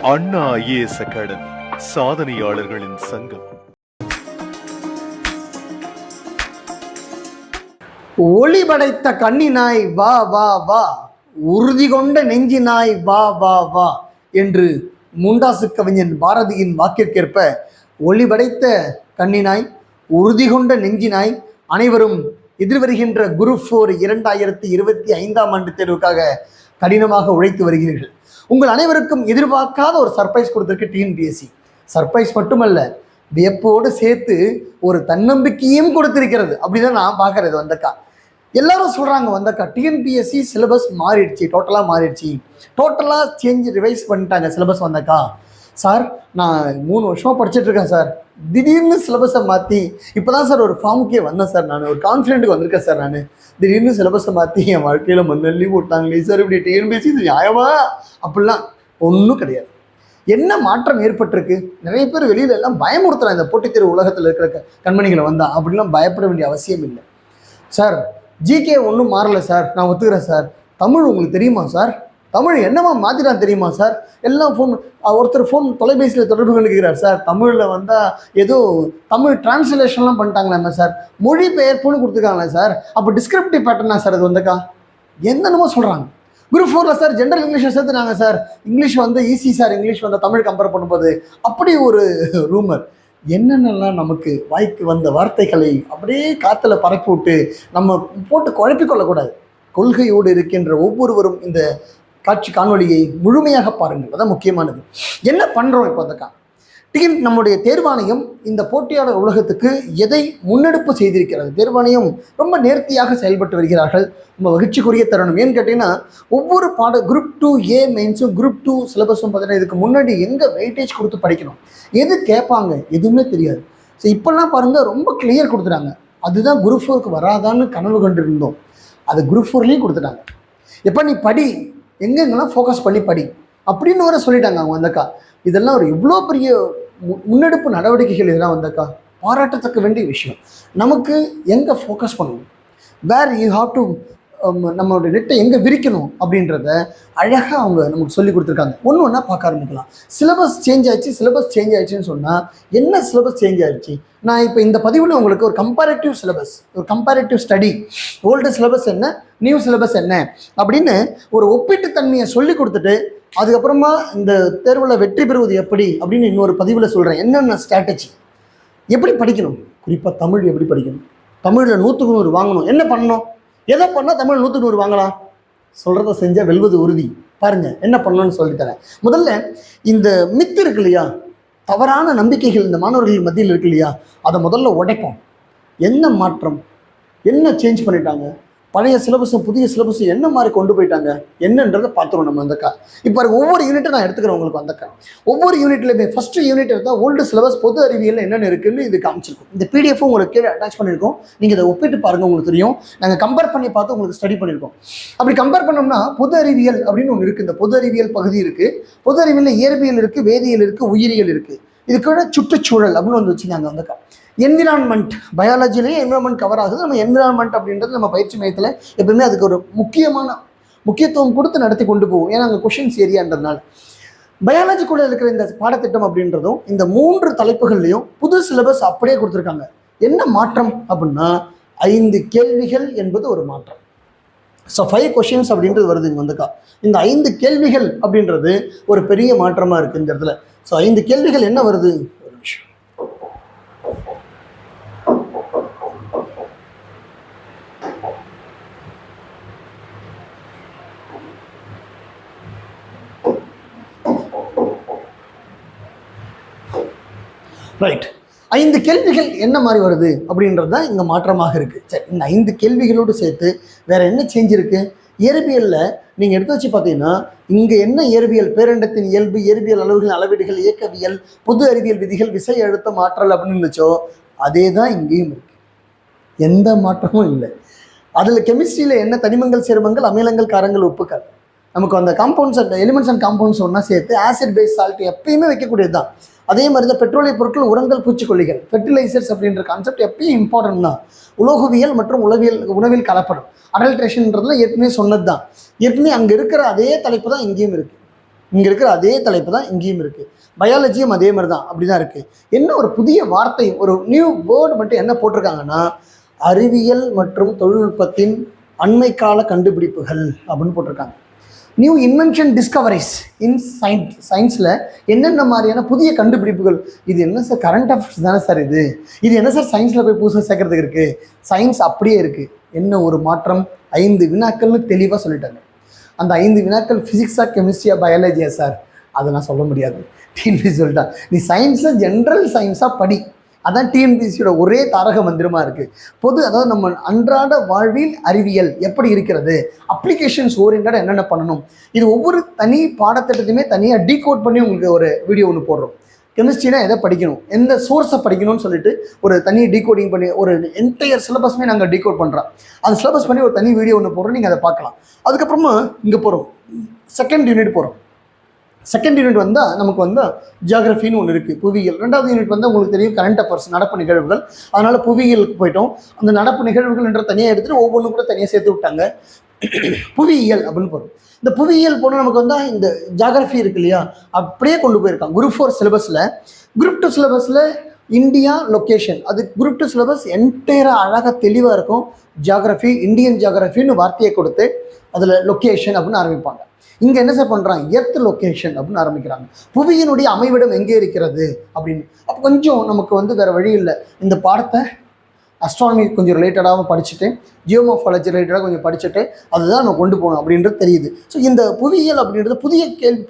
அண்ணா IAS academy சாதனையாளர்களின் சங்கம். ஒளி படைத்த கண்ணினாய் வா வா வா, உறுதி கொண்ட நெஞ்சினாய் வா வா வா என்று முண்டாசு கவிஞன் பாரதியின் வாக்கிற்கேற்ப ஒளி படைத்த கண்ணினாய் உறுதி கொண்ட நெஞ்சினாய் அனைவரும் எதிர்வருகின்ற குரூப் 4 2025 தேர்வுக்காக கடினமாக உழைத்து வருகிறீர்கள். உங்கள் அனைவருக்கும் எதிர்பார்க்காத ஒரு சர்ப்ரைஸ் கொடுத்திருக்கு டிஎன்பிஎஸ்சி. சர்ப்ரைஸ் மட்டுமல்ல, வியப்போடு சேர்த்து ஒரு தன்னம்பிக்கையும் கொடுத்திருக்கிறது. அப்படிதான் நான் பார்க்கறது. வந்தக்கா எல்லாரும் சொல்றாங்க, வந்தக்கா டிஎன்பிஎஸ்சி சிலபஸ் மாறிடுச்சு, டோட்டலாக சேஞ்ச் ரிவைஸ் பண்ணிட்டாங்க சிலபஸ். வந்தக்கா சார், நான் 3 வருஷமாக படிச்சுட்டு இருக்கேன் சார், திடீர்னு சிலபஸை மாற்றி இப்போ தான் சார் ஒரு ஃபார்முக்கே வந்தேன் சார், நான் ஒரு கான்ஃபிடென்ட்டுக்கு வந்திருக்கேன் சார், நான் திடீர்னு சிலபஸை மாற்றி என் வாழ்க்கையில் மண்ணள்ளி போட்டாங்களே சார், இப்படி டிஎன்பிஎஸ்சி இது நியாயமா? அப்படிலாம் ஒன்றும் கிடையாது. என்ன மாற்றம் ஏற்பட்டிருக்கு? நிறைய பேர் வெளியில எல்லாம் பயமுறுத்துறாங்க, இந்த போட்டித் தேர்வு உலகத்தில் இருக்கிற கண்மணிகளை வந்தா அப்படிலாம் பயப்பட வேண்டிய அவசியம் இல்லை சார். ஜிகே ஒன்றும் மாறலை சார், நான் ஒத்துக்கிறேன் சார். தமிழ் உங்களுக்கு தெரியுமா சார்? தமிழ் என்னமா மாற்றிடான் தெரியுமா சார்? எல்லாம் ஒருத்தர் தொலைபேசியில் தொடர்பு கொண்டுக்கிறார் சார், தமிழில் வந்தால் ஏதோ தமிழ் டிரான்ஸ்லேஷன்லாம் பண்ணிட்டாங்களா சார், மொழி பெயர்ப்புன்னு கொடுத்துருக்காங்களே சார், அப்போ டிஸ்கிரிப்டிவ் பேட்டர்னா சார் அது? வந்தக்கா என்னென்னமோ சொல்கிறாங்க. குரூப் 4 சார் ஜென்ரல் இங்கிலீஷை சேர்த்துனாங்க சார், English easy sir, English Tamil compare பண்ணும்போது, அப்படி ஒரு ரூமர். என்னென்னலாம் நமக்கு வாய்க்கு வந்த வார்த்தைகளை அப்படியே காற்றுல பரப்பி விட்டு நம்ம போட்டு குழப்பிக்கொள்ளக்கூடாது. கொள்கையோடு இருக்கின்ற ஒவ்வொருவரும் இந்த காணொலியை முழுமையாக பாருங்கள், அதான் முக்கியமானது. என்ன பண்ணுறோம் இப்போ? அந்த நம்முடைய தேர்வாணையம் இந்த போட்டியாளர் உலகத்துக்கு எதை முன்னெடுப்பு செய்திருக்கிறது? தேர்வாணையம் ரொம்ப நேர்த்தியாக செயல்பட்டு வருகிறார்கள். ரொம்ப மகிழ்ச்சிக்குரிய தருணம். ஏன்னு கேட்டிங்கன்னா, ஒவ்வொரு குரூப் 2A மெயின்ஸும் குரூப் 2 சிலபஸும் பார்த்தீங்கன்னா இதுக்கு முன்னாடி எங்கே வெயிட்டேஜ் கொடுத்து படிக்கணும், எது கேட்பாங்க எதுவுமே தெரியாது. ஸோ இப்போல்லாம் பாருங்கள், ரொம்ப கிளியர் கொடுத்துட்டாங்க. அதுதான் குரூப் 4க்கு வராதான்னு கனவு கண்டு இருந்தோம், அது குரூப் 4லேயும் கொடுத்துட்டாங்க. எப்போ நீ படி, எங்கெங்கெல்லாம் ஃபோக்கஸ் பண்ணி படி அப்படின்னு வர சொல்லிட்டாங்க அவங்க. வந்தக்கா இதெல்லாம் ஒரு எவ்வளோ பெரிய முன்னெடுப்பு நடவடிக்கைகள். இதெல்லாம் வந்தக்கா பாராட்டத்தக்க வேண்டிய விஷயம். நமக்கு எங்கே ஃபோக்கஸ் பண்ணணும், வேர் யூ ஹாவ் டு, நம்மளோட நெட்டை எங்கே விரிக்கணும் அப்படின்றத அழகாக அவங்க நமக்கு சொல்லி கொடுத்துருக்காங்க. ஒன்று ஒன்றா பார்க்க ஆரம்பிக்கலாம். சிலபஸ் சேஞ்ச் ஆயிடுச்சுன்னு சொன்னால் என்ன சிலபஸ் சேஞ்ச் ஆயிடுச்சு? நான் இப்போ இந்த பதிவில் உங்களுக்கு ஒரு கம்பேரிட்டிவ் சிலபஸ், ஒரு கம்பேரிட்டிவ் ஸ்டடி, ஓல்டு சிலபஸ் என்ன, நியூ சிலபஸ் என்ன அப்படின்னு ஒரு ஒப்பீட்டு தன்மையை சொல்லி கொடுத்துட்டு, அதுக்கப்புறமா இந்த தேர்வில் வெற்றி பெறுவது எப்படி அப்படின்னு இன்னொரு பதிவில் சொல்கிறேன். என்னென்ன ஸ்ட்ராட்டஜி, எப்படி படிக்கணும், குறிப்பாக தமிழ் எப்படி படிக்கணும், தமிழில் 100க்கு 100 வாங்கணும், என்ன பண்ணணும், எதை பண்ணால் தமிழ் 100க்கு 100 வாங்கலாம், சொல்கிறத செஞ்சால் வெல்வது உறுதி. பாருங்கள் என்ன பண்ணணும்னு சொல்லித்தரேன். முதல்ல இந்த மித்து இருக்கு இல்லையா, தவறான நம்பிக்கைகள் இந்த மாணவர்கள் மத்தியில் இருக்கு இல்லையா, அதை முதல்ல உடைப்போம். என்ன மாற்றம், என்ன சேஞ்ச் பண்ணிட்டாங்க, பழைய சிலபஸும் புதிய சிலபஸும் என்ன மாதிரி கொண்டு போயிட்டாங்க என்னன்றதை பார்த்துருவோம் நம்ம. வந்தக்கா இப்போ ஒவ்வொரு யூனிட்டை நான் எடுத்துக்கிறேன் உங்களுக்கு. வந்தக்கா ஒவ்வொரு யூனிட்லையுமே ஃபஸ்ட்டு யூனிட் எடுத்தால் ஓல்டு சிலபஸ் பொது அறிவியல் என்னென்ன இருக்குன்னு இது காமிச்சிருக்கும். இந்த PDF உங்களுக்கு கீழே அட்டாச் பண்ணியிருக்கோம், நீங்கள் இதை ஒப்பிட்டு பாருங்கள், உங்களுக்கு தெரியும். நாங்கள் கம்பேர் பண்ணி பார்த்து உங்களுக்கு ஸ்டடி பண்ணியிருக்கோம். அப்படி கம்பேர் பண்ணோம்னா பொது அறிவியல் அப்படின்னு ஒன்று இருக்குது, இந்த பொது அறிவியல் பகுதி இருக்குது. பொது அறிவியலில் இயற்பியல் இருக்குது, வேதியியல் இருக்குது, உயிரியல் இருக்குது. இதுக்கூட சுற்றுச்சூழல் அப்படின்னு ஒன்று வச்சுருந்தாங்க. வந்தக்கா என்விரான்மெண்ட், பயாலஜிலேயே என்விரான்மெண்ட் கவர் ஆகுது. நம்ம என்விரான்மெண்ட் அப்படின்றது நம்ம பயிற்சி மையத்தில் எப்பவுமே அதுக்கு ஒரு முக்கியத்துவம் கொடுத்து நடத்தி கொண்டு போவோம். ஏன்னா அங்கே கொஷின்ஸ் ஏரியான்றதுனால. பயாலஜிக்குள்ளே இருக்கிற இந்த பாடத்திட்டம் அப்படின்றதும் இந்த 3 தலைப்புகள்லையும் புது சிலபஸ் அப்படியே கொடுத்துருக்காங்க. என்ன மாற்றம் அப்படின்னா 5 கேள்விகள் என்பது ஒரு மாற்றம். ஸோ 5 கொஷின்ஸ் அப்படின்றது வருது இங்கே. வந்துக்கா இந்த 5 கேள்விகள் அப்படின்றது ஒரு பெரிய மாற்றமாக இருக்குது இந்த இடத்துல. ஸோ 5 கேள்விகள் என்ன வருது, ஒரு விஷயம். ரைட், 5 கேள்விகள் என்ன மாதிரி வருது அப்படின்றது தான் இங்கே மாற்றமாக இருக்குது. சரி, இந்த 5 கேள்விகளோடு சேர்த்து வேறு என்ன சேஞ்ச் இருக்குது? இயற்பியலில் நீங்கள் எடுத்து வச்சு பார்த்தீங்கன்னா இங்கே என்ன இயற்பியல், பேரண்டத்தின் இயல்பு, இயற்பியல் அளவுகள், அளவீடுகள், இயக்கவியல், பொது அறிவியல் விதிகள், விசை அழுத்தம், ஆற்றல் அப்படின்னு இருந்துச்சோ அதே தான் இங்கேயும் இருக்குது. எந்த மாற்றமும் இல்லை. அதில் கெமிஸ்ட்ரியில் என்ன தனிமங்கள், சேர்மங்கள், அமிலங்கள், காரங்கள், உப்புக்கள், நமக்கு அந்த காம்பவுண்ட்ஸ், எலிமெண்ட்ஸ் அண்ட் காம்பவுண்ட்ஸ் ஒன்றா சேர்த்து ஆசிட் பேஸ் சால்ட் எப்பயுமே வைக்கக்கூடியது தான். அதே மாதிரி தான் பெட்ரோலிய பொருட்கள், உரங்கள், பூச்சிக்கொல்லிகள், ஃபெர்டிலைசர்ஸ் அப்படின்ற கான்செப்ட் எப்பயும் இம்பார்ட்டன்ட் தான். உலோகவியல் மற்றும் உணவில் கலப்படம், அடல்ட்ரேஷன்ன்றதுல ஏற்கனவே சொன்னது தான். ஏற்கனவே அங்கே இருக்கிற அதே தலைப்பு தான் இங்கேயும் இருக்குது. இங்கே இருக்கிற அதே தலைப்பு தான் இங்கேயும் இருக்குது. பயாலஜியும் அதே மாதிரி தான், அப்படி தான் இருக்குது. என்ன ஒரு புதிய வார்த்தை, ஒரு நியூ வேர்டு மட்டும் என்ன போட்டிருக்காங்கன்னா, அறிவியல் மற்றும் தொழில்நுட்பத்தின் அண்மை கால கண்டுபிடிப்புகள் அப்படின்னு போட்டிருக்காங்க. நியூ இன்வென்ஷன் டிஸ்கவரிஸ் இன் சயின்ஸில் என்னென்ன மாதிரியான புதிய கண்டுபிடிப்புகள். இது என்ன சார், கரண்ட் அஃபேர்ஸ் தானே சார் இது என்ன சார் சயின்ஸில் போய் புதுசாக சேர்க்கறதுக்கு இருக்குது? சயின்ஸ் அப்படியே இருக்குது. என்ன ஒரு மாற்றம், 5 வினாக்கள்னு தெளிவாக சொல்லிட்டாங்க. அந்த 5 வினாக்கள் ஃபிசிக்ஸா, கெமிஸ்ட்ரியா, பயாலஜியா சார், அதை நான் சொல்ல முடியாது. டிஎன்பிசி சொல்லிட்டா நீ சயின்ஸை ஜென்ரல் சயின்ஸாக படி. அதான் டிஎன்பிசியோட ஒரே தாரக மந்திரமாக இருக்குது. அதாவது நம்ம அன்றாட வாழ்வில் அறிவியல் எப்படி இருக்கிறது, அப்ளிகேஷன்ஸ் ஓரியன்டாக என்னென்ன பண்ணணும், இது ஒவ்வொரு தனி பாடத்திட்டத்தையுமே தனியாக டீகோட் பண்ணி உங்களுக்கு ஒரு வீடியோ ஒன்று போடுறோம். கெமிஸ்ட்ரினா எதை படிக்கணும், எந்த சோர்ஸை படிக்கணும்னு சொல்லிட்டு ஒரு தனி டீகோடிங் பண்ணி ஒரு என்டையர் சிலபஸுமே நாங்கள் டீகோட் பண்ணுறோம். அந்த சிலபஸ் பண்ணி ஒரு தனி வீடியோ ஒன்று போடுறோம், நீங்கள் அதை பார்க்கலாம். அதுக்கப்புறமா இங்கே போகிறோம், செகண்ட் யூனிட் போகிறோம். செகண்ட் யூனிட் வந்தால் நமக்கு ஜியாகிரஃபின்னு ஒன்று இருக்குது, புவியியல். 2வது யூனிட் உங்களுக்கு தெரியும் கரண்ட் அஃபேர்ஸ், நடப்பு நிகழ்வுகள். அதனால் புவியியலுக்கு போயிட்டோம். அந்த நடப்பு நிகழ்வுகள் என்ற தனியாக எடுத்துகிட்டு ஒவ்வொன்றும் கூட தனியாக சேர்த்து விட்டாங்க. புவியியல் அப்படின்னு போகிறோம். இந்த புவியியல் போனால் நமக்கு இந்த ஜியாகிரஃபி இருக்கு இல்லையா, அப்படியே கொண்டு போயிருக்காங்க. குரூப் 4 சிலபஸில். குரூப் 2 சிலபஸில் இந்தியா லொக்கேஷன், அது குரூப் 2 சிலபஸ் என்டையராக அழகாக தெளிவாக இருக்கும். ஜியாகிரஃபி, இந்தியன் ஜியாகிரஃபின்னு வார்த்தையை கொடுத்து அதில் லொக்கேஷன் அப்படின்னு ஆரம்பிப்பாங்க. இங்கே என்ன சார் பண்ணுறாங்க, எர்த் லொக்கேஷன் அப்படின்னு ஆரம்பிக்கிறாங்க. புவியினுடைய அமைவிடம் எங்கே இருக்கிறது அப்படின்னு. அப்போ கொஞ்சம் நமக்கு வேறு வழி இல்லை, இந்த பாடத்தை அஸ்ட்ரானமி கொஞ்சம் ரிலேட்டடாக படிச்சுட்டு, ஜியோமார்ஃபாலஜி ரிலேட்டடாக கொஞ்சம் படிச்சுட்டு அதுதான் நம்ம கொண்டு போகணும் அப்படின்றது தெரியுது. ஸோ இந்த புவியியல் அப்படின்றது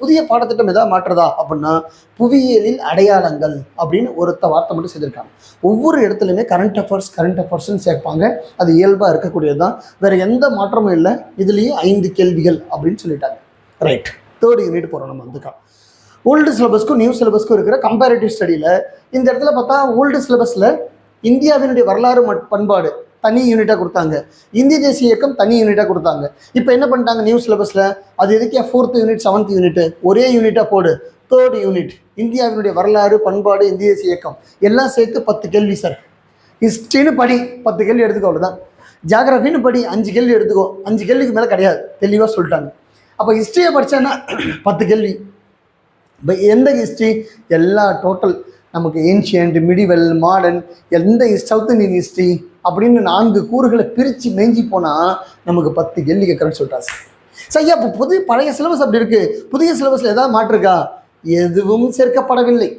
புதிய பாடத்திட்டம் எதாவது மாற்றுறதா அப்படின்னா, புவியியலில் அடையாளங்கள் அப்படின்னு வார்த்தை மட்டும் செய்திருக்காங்க. ஒவ்வொரு இடத்துலையுமே கரண்ட் அஃபேர்ஸ்ன்னு சேர்ப்பாங்க. அது இயல்பாக இருக்கக்கூடியது தான், வேறு எந்த மாற்றமும் இல்லை. இதுலேயும் 5 கேள்விகள் அப்படின்னு சொல்லிட்டாங்க. ரைட், 3rd யூனிட் போகிறோம். நம்ம ஓல்டு சிலபஸ்க்கும் நியூ சிலபஸ்க்கும் இருக்கிற கம்பேரிட்டிவ் ஸ்டடியில் இந்த இடத்துல பார்த்தா, ஓல்டு சிலபஸில் இந்தியாவினுடைய வரலாறு பண்பாடு தனி யூனிட்டாக கொடுத்தாங்க, இந்திய தேசிய இயக்கம் தனி யூனிட்டாக கொடுத்தாங்க. இப்போ என்ன பண்ணிட்டாங்க நியூ சிலபஸில், அது எதுக்கே 4th யூனிட் 7th யூனிட் ஒரே யூனிட்டாக போடு. 3rd யூனிட் இந்தியாவினுடைய வரலாறு பண்பாடு இந்திய தேசிய இயக்கம் எல்லாம் சேர்த்து 10 கேள்வி சார். ஹிஸ்ட்ரின்னு படி 10 கேள்வி எடுத்துக்கோ, அவ்வளோதான். ஜியாகிரஃபின்னு படி 5 கேள்வி எடுத்துக்கோ, 5 கேள்விக்கு மேலே கிடையாது, தெளிவாக சொல்லிட்டாங்க. அப்போ ஹிஸ்ட்ரியை படித்தேன்னா 10 கேள்வி. எந்த ஹிஸ்ட்ரி, எல்லா டோட்டல் நமக்கு ஏன்ஷியன்ட், மிடிவல், மாடர்ன், எந்த சவுத் இந்தியன் ஹிஸ்ட்ரி அப்படின்னு 4 கூறுகளை பிரித்து மேஞ்சி போனால் நமக்கு 10 கேள்வி கேட்குறேன்னு சொல்லிட்டாங்க சார். ஐயா, இப்போ பழைய சிலபஸ் அப்படி இருக்குது, புதிய சிலபஸில் ஏதாவது மாற்றிருக்கா? எதுவும் சேர்க்கப்படவில்லை,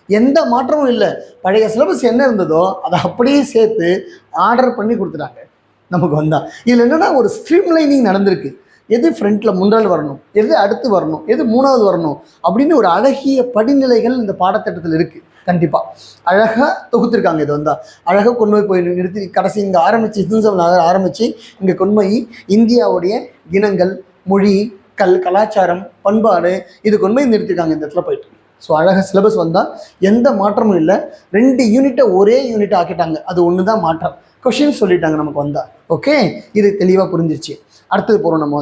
எந்த மாற்றமும் இல்லை. பழைய சிலபஸ் என்ன இருந்ததோ அதை அப்படியே சேர்த்து ஆர்டர் பண்ணி கொடுத்துட்டாங்க நமக்கு. இதில் என்னென்னா ஒரு ஸ்ட்ரீம்லைனிங் நடந்திருக்கு. எது ஃப்ரண்ட்டில் முன்னாள் வரணும், எது அடுத்து வரணும், எது 3வது வரணும் அப்படின்னு ஒரு அழகிய படிநிலைகள் இந்த பாடத்திட்டத்தில் இருக்குது. கண்டிப்பாக அழகாக தொகுத்துருக்காங்க. இது அழகாக கொண்டு போய் நிறுத்தி கடைசி இங்கே ஆரம்பித்து ஹிந்துசம் ஆரம்பித்து இங்கே கொண்டு போய் இந்தியாவுடைய இனங்கள், மொழி, கலாச்சாரம், பண்பாடு இது கொண்டு போய் நிறுத்திருக்காங்க இந்த இடத்துல போயிட்டு. ஸோ அழகாக சிலபஸ் எந்த மாற்றமும் இல்லை. 2 யூனிட்டை ஒரே யூனிட்டை ஆக்கிட்டாங்க, அது ஒன்று தான் மாற்றம். கொஷின் சொல்லிட்டாங்க நமக்கு ஓகே, இது தெளிவாக புரிஞ்சிருச்சு. அடுத்தது போகிறோம் நம்ம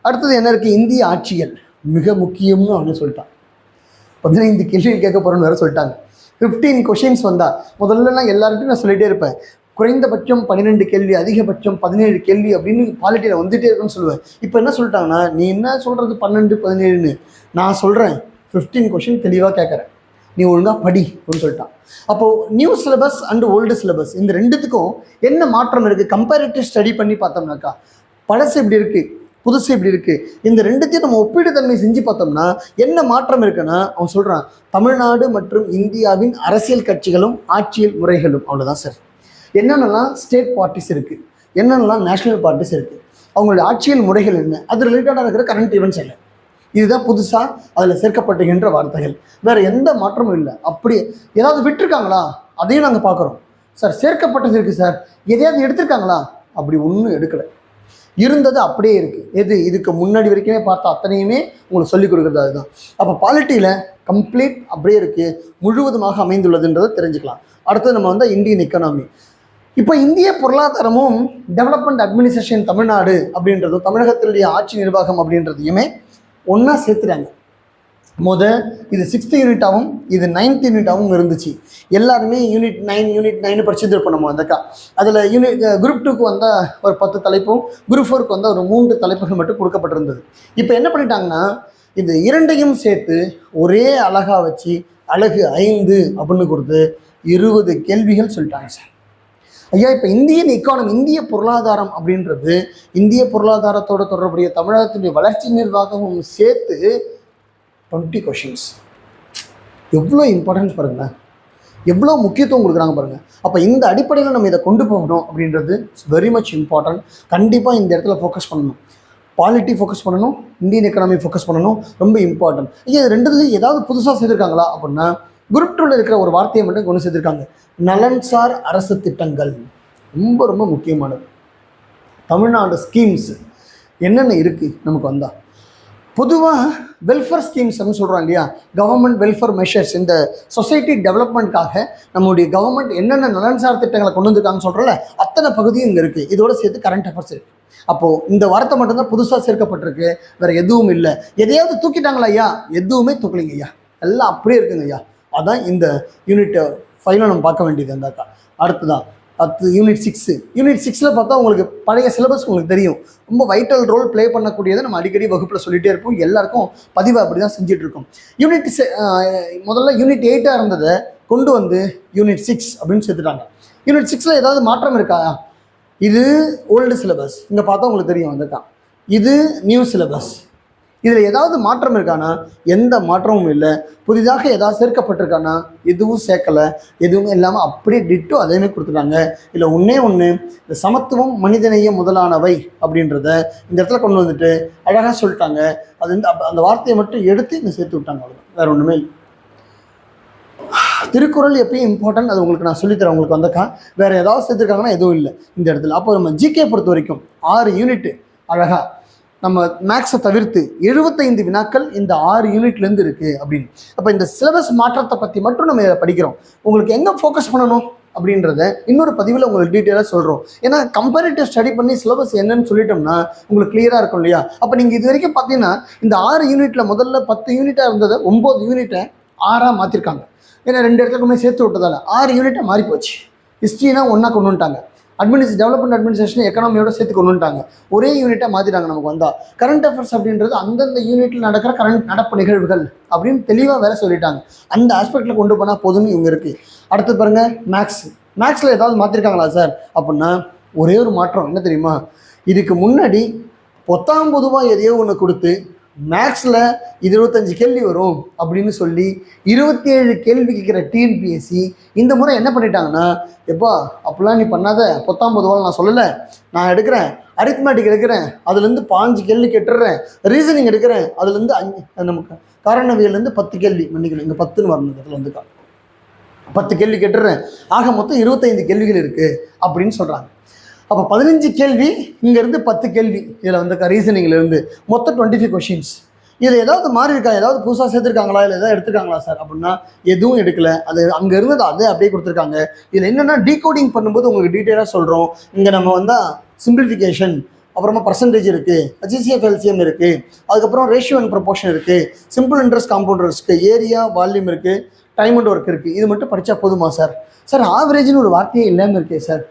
அடுத்தது என்ன இருக்குது, இந்திய ஆட்சியல் மிக முக்கியம்னு அவனு சொல்லிட்டான். 15 கேள்வி கேட்க போகிறோன்னு வேறு சொல்லிட்டாங்க. 15 கொஷின்ஸ் முதல்லலாம் எல்லார்ட்டையும் நான் சொல்லிகிட்டே இருப்பேன், குறைந்தபட்சம் 12 கேள்வி, அதிகபட்சம் 17 கேள்வி அப்படின்னு பாலிட்டியில் வந்துகிட்டே இருக்குன்னு சொல்லுவேன். இப்போ என்ன சொல்லிட்டாங்கன்னா, நீ என்ன சொல்கிறது 12 17ன்னு, நான் சொல்கிறேன் 15 கொஷின் தெளிவாக கேட்குறேன், நீ ஒழுங்காக படி அப்படின்னு சொல்லிட்டான். அப்போது new syllabus and old syllabus இந்த 2த்துக்கும் என்ன மாற்றம் இருக்குது, கம்பேரிட்டிவ் ஸ்டடி பண்ணி பார்த்தோம்னாக்கா பழசு எப்படி இருக்குது, புதுசு எப்படி இருக்குது, இந்த 2த்தையும் நம்ம ஒப்பீடு தன்மை செஞ்சு பார்த்தோம்னா என்ன மாற்றம் இருக்குன்னா, அவன் சொல்கிறான் தமிழ்நாடு மற்றும் இந்தியாவின் அரசியல் கட்சிகளும் ஆட்சியல் முறைகளும், அவ்வளோதான் சார். என்னென்னலாம் ஸ்டேட் பார்ட்டிஸ் இருக்குது, என்னென்னலாம் நேஷ்னல் பார்ட்டிஸ் இருக்குது, அவங்களுடைய ஆட்சியல் முறைகள் என்ன, அது ரிலேட்டடாக இருக்கிற கரண்ட் ஈவெண்ட்ஸ் என்ன, இதுதான் புதுசாக அதில் சேர்க்கப்படுகின்ற வார்த்தைகள். வேறு எந்த மாற்றமும் இல்லை. அப்படி ஏதாவது விட்டுருக்காங்களா அதையும் நாங்கள் பார்க்குறோம் சார். சேர்க்கப்பட்டது இருக்குது சார், எதையாவது எடுத்திருக்காங்களா, அப்படி ஒன்றும் எடுக்கலை, இருந்தது அப்படியே இருக்குது. இதுக்கு முன்னாடி வரைக்குமே பார்த்தா அத்தனையுமே உங்களுக்கு சொல்லிக் கொடுக்குறது அதுதான். அப்போ பாலிட்டியில் கம்ப்ளீட் அப்படியே இருக்குது, முழுவதுமாக அமைந்துள்ளதுன்றதை தெரிஞ்சுக்கலாம். அடுத்தது நம்ம இந்தியன் எக்கனாமி. இப்போ இந்திய பொருளாதாரமும் டெவலப்மெண்ட் அட்மினிஸ்ட்ரேஷன் தமிழ்நாடு அப்படின்றதும் தமிழகத்தினுடைய ஆட்சி நிர்வாகம் அப்படின்றதையுமே ஒன்றா சேர்த்துறாங்க. இது 6th யூனிட்டாகவும் இது 9th யூனிட்டாகவும் இருந்துச்சு. எல்லாருமே யூனிட் 9 படிச்சுட்டு நம்ம வந்தக்கா. அதில் குரூப் 2க்கு வந்தால் ஒரு 10 தலைப்பும், குரூப் 4க்கு வந்தால் ஒரு 3 தலைப்புகள் மட்டும் கொடுக்கப்பட்டிருந்தது. இப்போ என்ன பண்ணிட்டாங்கன்னா, இந்த இரண்டையும் சேர்த்து ஒரே அழகாக வச்சு அழகு 5 அப்படின்னு கொடுத்து 20 கேள்விகள் சொல்லிட்டாங்க சார். ஐயா, இப்போ இந்தியன் எக்கானமி, இந்திய பொருளாதாரம் அப்படின்றது இந்திய பொருளாதாரத்தோட தொடர்புடைய தமிழகத்தினுடைய வளர்ச்சி நிர்வாகமும் சேர்த்து 20 கொஷின்ஸ். எவ்வளோ இம்பார்ட்டன்ஸ் பாருங்களேன், எவ்வளோ முக்கியத்துவம் கொடுக்குறாங்க பாருங்கள். அப்போ இந்த அடிப்படையில் நம்ம இதை கொண்டு போகணும் அப்படின்றது வெரி மச் இம்பார்ட்டன்ட். கண்டிப்பாக இந்த இடத்துல ஃபோக்கஸ் பண்ணணும். பாலிட்டி ஃபோக்கஸ் பண்ணணும், இந்தியன் எக்கானமி ஃபோக்கஸ் பண்ணணும், ரொம்ப இம்பார்ட்டன்ட். ஐயா, இது ரெண்டுலேயும் ஏதாவது புதுசாக செய்திருக்காங்களா அப்படின்னா, குரூப் 2ல இருக்கிற ஒரு வார்த்தையை மட்டும் கொண்டு சேர்த்துருக்காங்க, நலன்சார் அரசு திட்டங்கள். ரொம்ப ரொம்ப முக்கியமானது. தமிழ்நாடு ஸ்கீம்ஸ் என்னென்ன இருக்குது நமக்கு வந்தால், பொதுவாக வெல்ஃபேர் ஸ்கீம்ஸ் அப்படின்னு சொல்கிறோம் இல்லையா, கவர்மெண்ட் வெல்ஃபேர் மெஷர்ஸ், இந்த சொசைட்டி டெவலப்மெண்ட்காக நம்மளுடைய கவர்மெண்ட் என்னென்ன நலன்சார் திட்டங்களை கொண்டு வந்திருக்காங்கன்னு சொல்கிறோம்ல, அத்தனை பகுதியும் இங்கே இருக்குது. இதோட சேர்த்து கரண்ட் அஃபேர்ஸ் இருக்குது. அப்போது இந்த வார்த்தை மட்டும்தான் புதுசாக சேர்க்கப்பட்டிருக்கு, வேறு எதுவும் இல்லை. எதையாவது தூக்கிட்டாங்களா ஐயா? எதுவுமே தூக்கலைங்க ஐயா, எல்லாம் அப்படியே இருக்குங்க ஐயா. அதான் இந்த யூனிட் 5ல் நம்ம பார்க்க வேண்டியது. இருந்தாக்கா அடுத்துதான் யூனிட் 6ல் பார்த்தா உங்களுக்கு பழைய சிலபஸ் உங்களுக்கு தெரியும். ரொம்ப வைட்டல் ரோல் ப்ளே பண்ணக்கூடியதை நம்ம அடிக்கடி வகுப்பில் சொல்லிகிட்டே இருப்போம். எல்லாருக்கும் பதிவு அப்படி தான் செஞ்சிட்ருக்கோம். முதல்ல யூனிட் 8 இருந்ததை கொண்டு வந்து யூனிட் 6 அப்படின்னு சேர்த்துட்டாங்க. யூனிட் 6ல் ஏதாவது மாற்றம் இருக்கா? இது ஓல்டு சிலபஸ், இங்கே பார்த்தா உங்களுக்கு தெரியும். வந்துட்டான் இது நியூ சிலபஸ். இதில் ஏதாவது மாற்றம் இருக்கானா? எந்த மாற்றமும் இல்லை. புதிதாக ஏதாவது சேர்க்கப்பட்டிருக்கானா? எதுவும் சேர்க்கலை. எதுவும் இல்லாமல் அப்படியே டிட்டோ அதேமே கொடுத்துட்டாங்க. இல்லை ஒன்று இந்த சமத்துவம் மனிதநேயம் முதலானவை அப்படின்றத இந்த இடத்துல கொண்டு வந்துட்டு அழகாக சொல்லிட்டாங்க. அது வந்து அந்த வார்த்தையை மட்டும் எடுத்து இங்கே சேர்த்து விட்டாங்க. அவ்வளோதான், வேறு ஒன்றுமே இல்லை. திருக்குறள் எப்பயும் இம்பார்ட்டன்ட், அது உங்களுக்கு நான் சொல்லித்தரேன். உங்களுக்கு வந்தக்கா வேறு ஏதாவது சேர்த்துருக்காங்கன்னா எதுவும் இல்லை இந்த இடத்துல. அப்போ நம்ம ஜிகே பொறுத்த வரைக்கும் 6 யூனிட் அழகாக நம்ம மேக்ஸை தவிர்த்து 75 வினாக்கள் இந்த 6 யூனிட்லேருந்து இருக்குது அப்படின்னு. அப்போ இந்த சிலபஸ் மாற்றத்தை பற்றி மட்டும் நம்ம இதை படிக்கிறோம். உங்களுக்கு எங்கே ஃபோக்கஸ் பண்ணணும் அப்படின்றத இன்னொரு பதிவில் உங்களுக்கு டீட்டெயிலாக சொல்கிறோம். ஏன்னா கம்பேரிட்டிவ் ஸ்டடி பண்ணி சிலபஸ் என்னன்னு சொல்லிட்டோம்னா உங்களுக்கு கிளியராக இருக்கும் இல்லையா? அப்போ நீங்கள் இது வரைக்கும் பார்த்தீங்கன்னா இந்த 6 யூனிட்டில் முதல்ல 10 யூனிட்டாக இருந்ததை 9 யூனிட்டை 6ஆக மாற்றிருக்காங்க. ஏன்னா 2 இடத்துக்குமே சேர்த்து விட்டதால் 6 யூனிட்டை மாறி போச்சு. ஹிஸ்ட்ரினா ஒன்றா கொண்டு வந்துட்டாங்க, டெவலப்மெண்ட் அட்மினிஸ்ட்ரேஷன் எக்கனாமியோட சேர்த்து கொண்டு வந்துட்டாங்க. ஒரே யூனிட்டாக மாற்றிட்டாங்க. நமக்கு வந்தால் கரண்ட் அஃபேர்ஸ் அப்படின்றது அந்தந்த யூனிட்டில் நடக்கிற நடப்பு நிகழ்வுகள் அப்படின்னு தெளிவாக வேற சொல்லிட்டாங்க. அந்த ஆஸ்பெக்டில் கொண்டு போனால் போதும்னு இவங்க இருக்குது. அடுத்து பாருங்கள் மேக்ஸில் ஏதாவது மாற்றிருக்காங்களா சார் அப்படின்னா, ஒரே ஒரு மாற்றம் என்ன தெரியுமா? இதுக்கு முன்னாடி 10ஆம் பொதுவாக எதையோ ஒன்று கொடுத்து மேக்ஸில் 25 கேள்வி வரும் அப்படின்னு சொல்லி 27 கேள்வி கேட்குற டிஎன்பிஎஸ்சி இந்த முறை என்ன பண்ணிட்டாங்கன்னா, எப்பா அப்படிலாம் நீ பண்ணாத, 10ஆம் பொதுவாக நான் சொல்லலை, நான் எடுக்கிறேன் அரித்மேட்டிக் எடுக்கிறேன், அதுலேருந்து 15 கேள்வி கேட்டுடுறேன், ரீசனிங் எடுக்கிறேன், அதுலேருந்து 5 நமக்கு காரணவியல்லேருந்து 10 கேள்வி மன்னிக்கணும், இங்கே 10ன்னு வரணும், இதில் வந்து 10 கேள்வி கேட்டுடுறேன், ஆக மொத்தம் 25 கேள்விகள் இருக்குது அப்படின்னு சொல்கிறாங்க. அப்போ 15 கேள்வி, இங்கேருந்து 10 கேள்வி, இதில் வந்து ரீசனிங்லேருந்து மொத்தம் 25 கொஷின்ஸ். இதில் ஏதாவது மாறி இருக்கா? ஏதாவது புதுசாக சேர்த்துருக்காங்களா? இல்லை ஏதாவது எடுத்துருக்காங்களா சார் அப்படின்னா எதுவும் எடுக்கலை. அது அங்கே இருந்தது அதே அப்படியே கொடுத்துருக்காங்க. இதில் என்னென்னா டீகோடிங் பண்ணும்போது உங்களுக்கு டீட்டெயிலாக சொல்கிறோம். இங்கே நம்ம வந்தால் சிம்பிளிஃபிகேஷன், அப்புறமா பர்சன்டேஜ் இருக்குது, HCF LCM இருக்குது, அதுக்கப்புறம் ரேஷியோ அண்ட் ப்ரொபோர்ஷன் இருக்குது, சிம்பிள் இன்ட்ரெஸ்ட் காம்பவுண்டர்ஸ்க்கு ஏரியா வால்யூம் இருக்குது, டைம் அண்ட் ஒர்க் இருக்குது. இது மட்டும் படித்தா போதுமா சார்? சார் ஆவரேஜ்னு ஒரு வார்த்தையே இல்லாமல் இருக்கே சார்.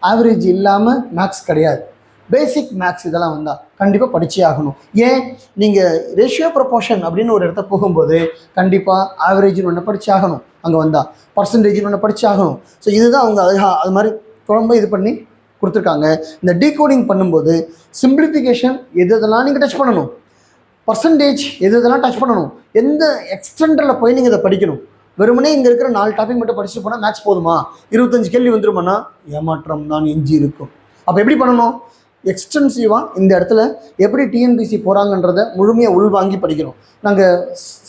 ஆவரேஜ் இல்லாமல் மேக்ஸ் கிடையாது. பேசிக் மேக்ஸ் இதெல்லாம் வந்தால் கண்டிப்பாக படித்தே ஆகணும். ஏன், நீங்கள் ரேஷியோ ப்ரொபோர்ஷன் அப்படின்னு ஒரு இடத்த போகும்போது கண்டிப்பாக ஆவரேஜ்னு ஒன்று படித்து ஆகணும். அங்கே வந்தால் பர்சன்டேஜ்னு ஒன்று படித்து ஆகணும். ஸோ இதுதான் அவங்க அது மாதிரி ரொம்ப இது பண்ணி கொடுத்துருக்காங்க. இந்த டீகோடிங் பண்ணும்போது சிம்பிளிஃபிகேஷன் எதெல்லாம் நீங்கள் டச் பண்ணணும், பர்சன்டேஜ் எதெல்லாம் டச் பண்ணணும், எந்த எக்ஸ்டெண்டரில் போய் நீங்கள் இதை படிக்கணும். வெறுமனே இங்கே இருக்கிற 4 டாபிக் மட்டும் படிச்சுட்டு போனால் மேக்ஸ் போதுமா? 25 கேள்வி வந்துருமானா ஏமாற்றம் தான் எஞ்சி இருக்கும். அப்போ எப்படி பண்ணணும்? எக்ஸ்டென்சிவாக இந்த இடத்துல எப்படி டிஎன்பிசி போகிறாங்கன்றதை முழுமையாக உள்வாங்கி படிக்கணும். நாங்கள்